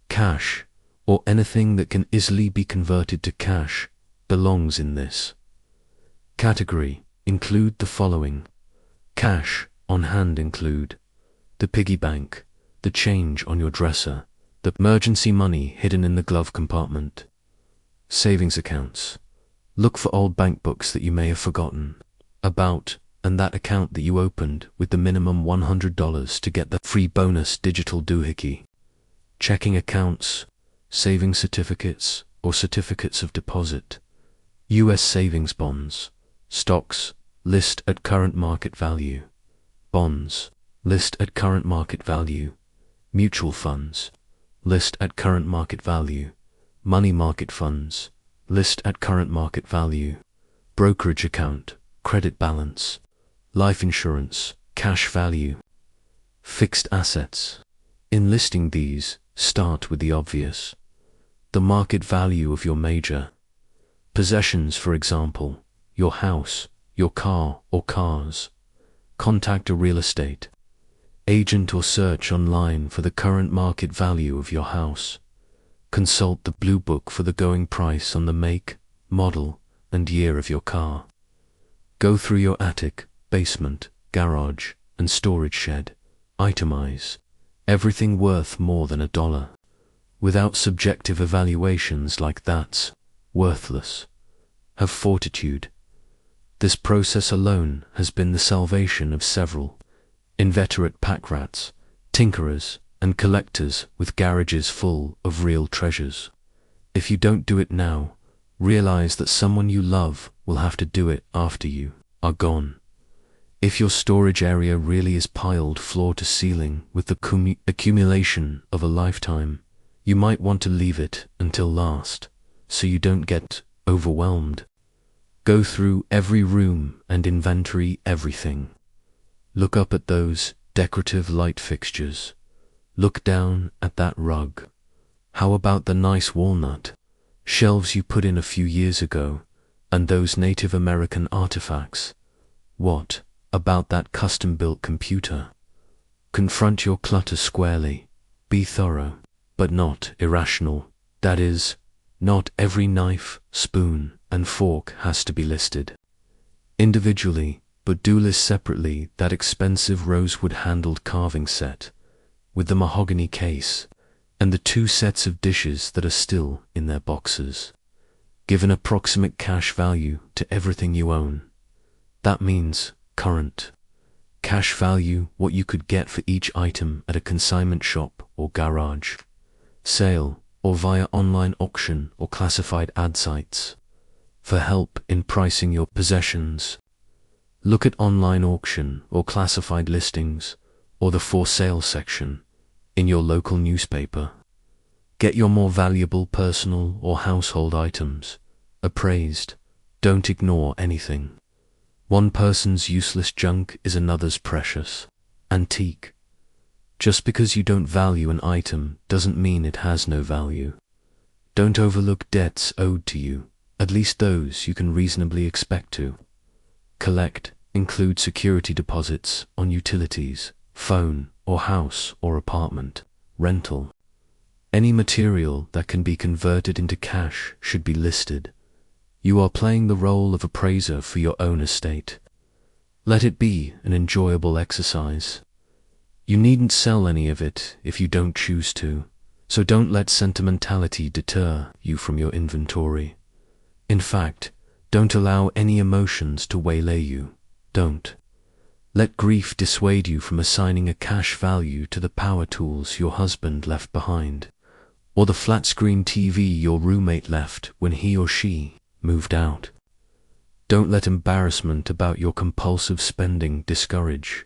Speaker 1: cash, or anything that can easily be converted to cash belongs in this category. Include the following. Cash on hand include the piggy bank, the change on your dresser, the emergency money hidden in the glove compartment. Savings accounts. Look for old bank books that you may have forgotten about, and that account that you opened with the minimum $100 to get the free bonus digital doohickey. Checking accounts, savings certificates, or certificates of deposit. U.S. savings bonds. Stocks, list at current market value. Bonds, list at current market value. Mutual funds, list at current market value. Money market funds, list at current market value. Brokerage account, credit balance. Life insurance, cash value. Fixed assets. In listing these, start with the obvious. The market value of your major possessions, for example, your house, your car or cars. Contact a real estate agent or search online for the current market value of your house. Consult the Blue Book for the going price on the make, model, and year of your car. Go through your attic, basement, garage, and storage shed. Itemize everything worth more than $1. Without subjective evaluations like that's worthless. Have fortitude. This process alone has been the salvation of several inveterate pack rats, tinkerers, and collectors with garages full of real treasures. If you don't do it now, realize that someone you love will have to do it after you are gone. If your storage area really is piled floor to ceiling with the accumulation of a lifetime, you might want to leave it until last, so you don't get overwhelmed. Go through every room and inventory everything. Look up at those decorative light fixtures. Look down at that rug. How about the nice walnut shelves you put in a few years ago, and those Native American artifacts? What about that custom-built computer? Confront your clutter squarely. Be thorough, but not irrational. That is, not every knife, spoon, and fork has to be listed individually, but do list separately that expensive rosewood-handled carving set with the mahogany case and the 2 sets of dishes that are still in their boxes. Give an approximate cash value to everything you own. That means current cash value, what you could get for each item at a consignment shop or garage sale, or via online auction or classified ad sites. For help in pricing your possessions, look at online auction or classified listings, or the for sale section in your local newspaper. Get your more valuable personal or household items appraised. Don't ignore anything. One person's useless junk is another's precious antique. Just because you don't value an item doesn't mean it has no value. Don't overlook debts owed to you, at least those you can reasonably expect to collect. Include security deposits on utilities, phone or house or apartment rental. Any material that can be converted into cash should be listed. You are playing the role of appraiser for your own estate. Let it be an enjoyable exercise. You needn't sell any of it if you don't choose to, so don't let sentimentality deter you from your inventory. In fact, don't allow any emotions to waylay you. Don't let grief dissuade you from assigning a cash value to the power tools your husband left behind, or the flat-screen TV your roommate left when he or she moved out. Don't let embarrassment about your compulsive spending discourage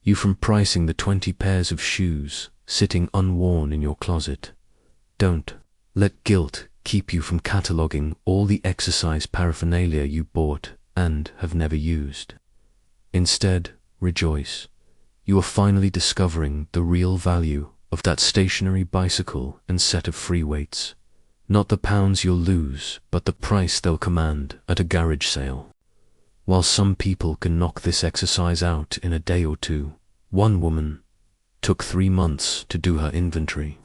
Speaker 1: you from pricing the 20 pairs of shoes sitting unworn in your closet. Don't let guilt keep you from cataloging all the exercise paraphernalia you bought and have never used. Instead, rejoice. You are finally discovering the real value of that stationary bicycle and set of free weights. Not the pounds you'll lose, but the price they'll command at a garage sale. While some people can knock this exercise out in a day or two, one woman took 3 months to do her inventory.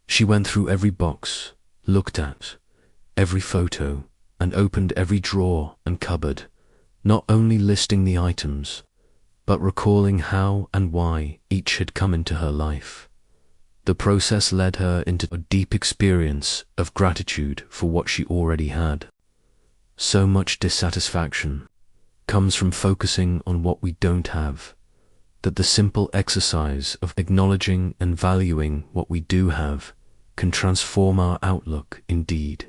Speaker 1: She went through every box, looked at every photo, and opened every drawer and cupboard, not only listing the items, but recalling how and why each had come into her life. The process led her into a deep experience of gratitude for what she already had. So much dissatisfaction comes from focusing on what we don't have, that the simple exercise of acknowledging and valuing what we do have can transform our outlook indeed.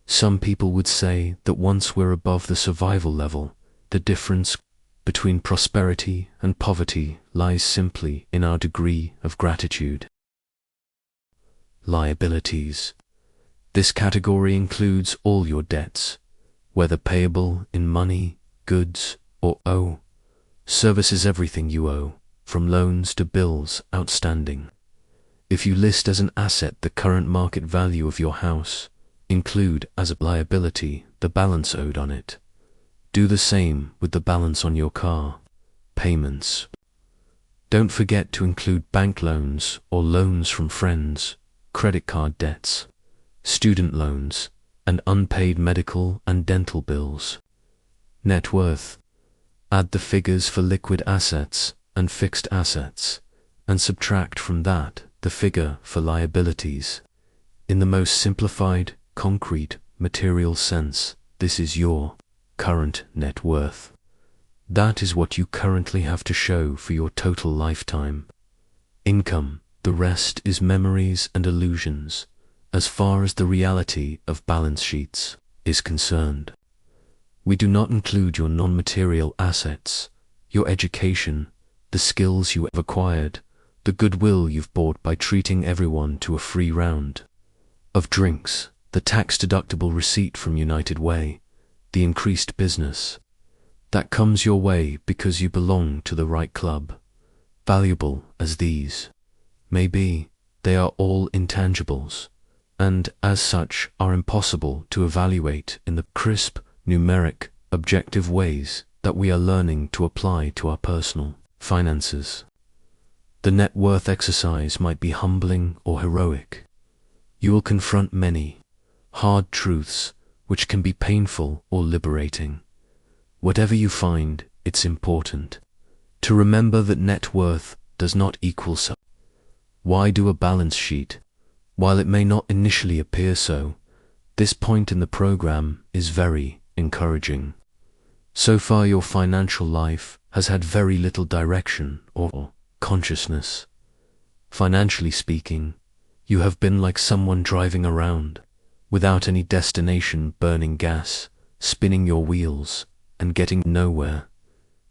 Speaker 1: Some people would say that once we're above the survival level, the difference between prosperity and poverty lies simply in our degree of gratitude. Liabilities. This category includes all your debts, whether payable in money, goods, or service is everything you owe, from loans to bills outstanding. If you list as an asset the current market value of your house, include as a liability the balance owed on it. Do the same with the balance on your car. Payments. Don't forget to include bank loans or loans from friends, credit card debts, student loans, and unpaid medical and dental bills. Net worth. Add the figures for liquid assets and fixed assets, and subtract from that the figure for liabilities. In the most simplified, concrete, material sense, this is your current net worth. That is what you currently have to show for your total lifetime. Income, the rest is memories and illusions, as far as the reality of balance sheets is concerned. We do not include your non-material assets, your education, the skills you have acquired, the goodwill you've bought by treating everyone to a free round of drinks, the tax-deductible receipt from United Way, the increased business that comes your way because you belong to the right club. Valuable as these may be, they are all intangibles, and as such are impossible to evaluate in the crisp, numeric, objective ways that we are learning to apply to our personal finances. The net worth exercise might be humbling or heroic. You will confront many hard truths which can be painful or liberating. Whatever you find, it's important to remember that net worth does not equal so. Why do a balance sheet? While it may not initially appear so, this point in the program is very encouraging. So far your financial life has had very little direction or consciousness. Financially speaking, you have been like someone driving around, without any destination, burning gas, spinning your wheels, and getting nowhere.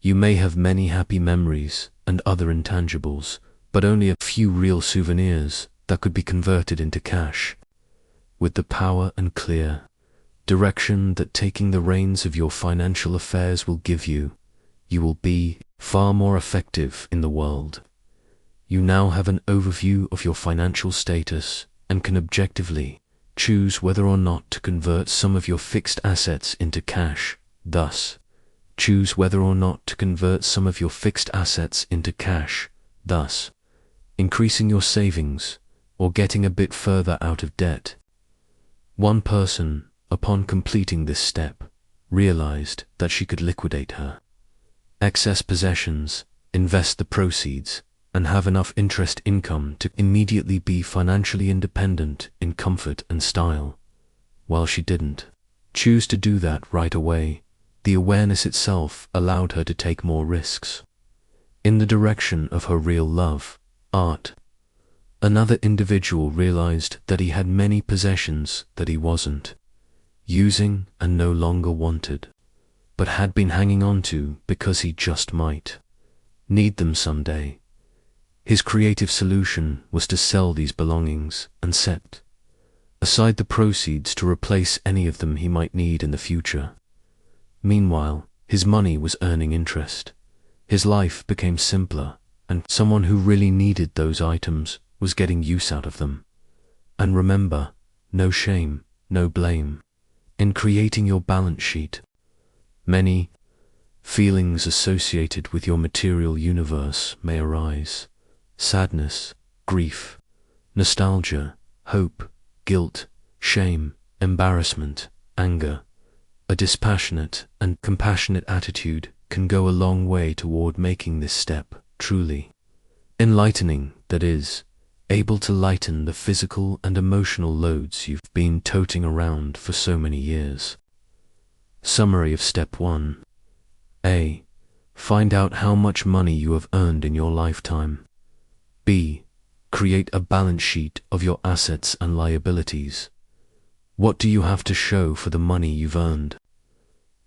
Speaker 1: You may have many happy memories and other intangibles, but only a few real souvenirs that could be converted into cash. With the power and clear direction that taking the reins of your financial affairs will give you, you will be far more effective in the world. You now have an overview of your financial status and can objectively choose whether or not to convert some of your fixed assets into cash. Thus, choose whether or not to convert some of your fixed assets into cash, thus increasing your savings or getting a bit further out of debt. One person, upon completing this step, realized that she could liquidate her excess possessions, invest the proceeds, and have enough interest income to immediately be financially independent in comfort and style. While she didn't choose to do that right away, the awareness itself allowed her to take more risks in the direction of her real love, art. Another individual realized that he had many possessions that he wasn't using and no longer wanted, but had been hanging on to because he just might need them someday. His creative solution was to sell these belongings and set aside the proceeds to replace any of them he might need in the future. Meanwhile, his money was earning interest. His life became simpler, and someone who really needed those items was getting use out of them. And remember, no shame, no blame in creating your balance sheet. Many feelings associated with your material universe may arise: sadness, grief, nostalgia, hope, guilt, shame, embarrassment, anger. A dispassionate and compassionate attitude can go a long way toward making this step truly enlightening, that is, able to lighten the physical and emotional loads you've been toting around for so many years. Summary of Step 1. A. Find out how much money you have earned in your lifetime. B. Create a balance sheet of your assets and liabilities. What do you have to show for the money you've earned?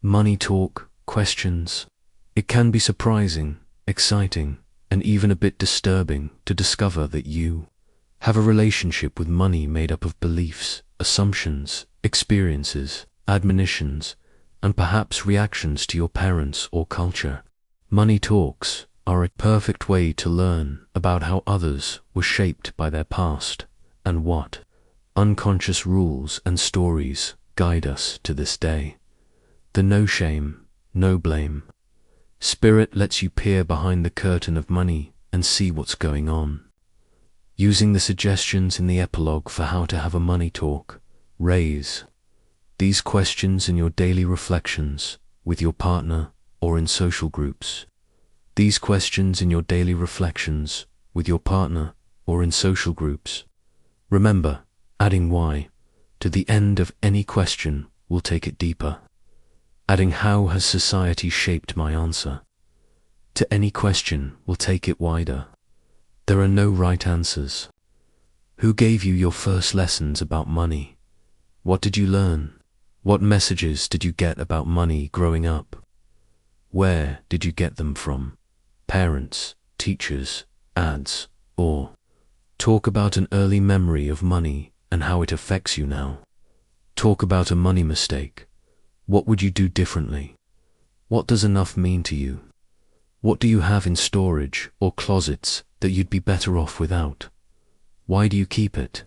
Speaker 1: Money talk, questions. It can be surprising, exciting, and even a bit disturbing to discover that you have a relationship with money made up of beliefs, assumptions, experiences, admonitions, and perhaps reactions to your parents or culture. Money talks are a perfect way to learn about how others were shaped by their past and what unconscious rules and stories guide us to this day. The no shame, no blame spirit lets you peer behind the curtain of money and see what's going on. Using the suggestions in the epilogue for how to have a money talk, raise these questions in your daily reflections with your partner or in social groups. These questions in your daily reflections with your partner or in social groups. Remember, adding why to the end of any question will take it deeper. Adding how has society shaped my answer to any question will take it wider. There are no right answers. Who gave you your first lessons about money? What did you learn? What messages did you get about money growing up? Where did you get them from? Parents, teachers, ads, or talk about an early memory of money and how it affects you now. Talk about a money mistake. What would you do differently? What does enough mean to you? What do you have in storage or closets that you'd be better off without? Why do you keep it?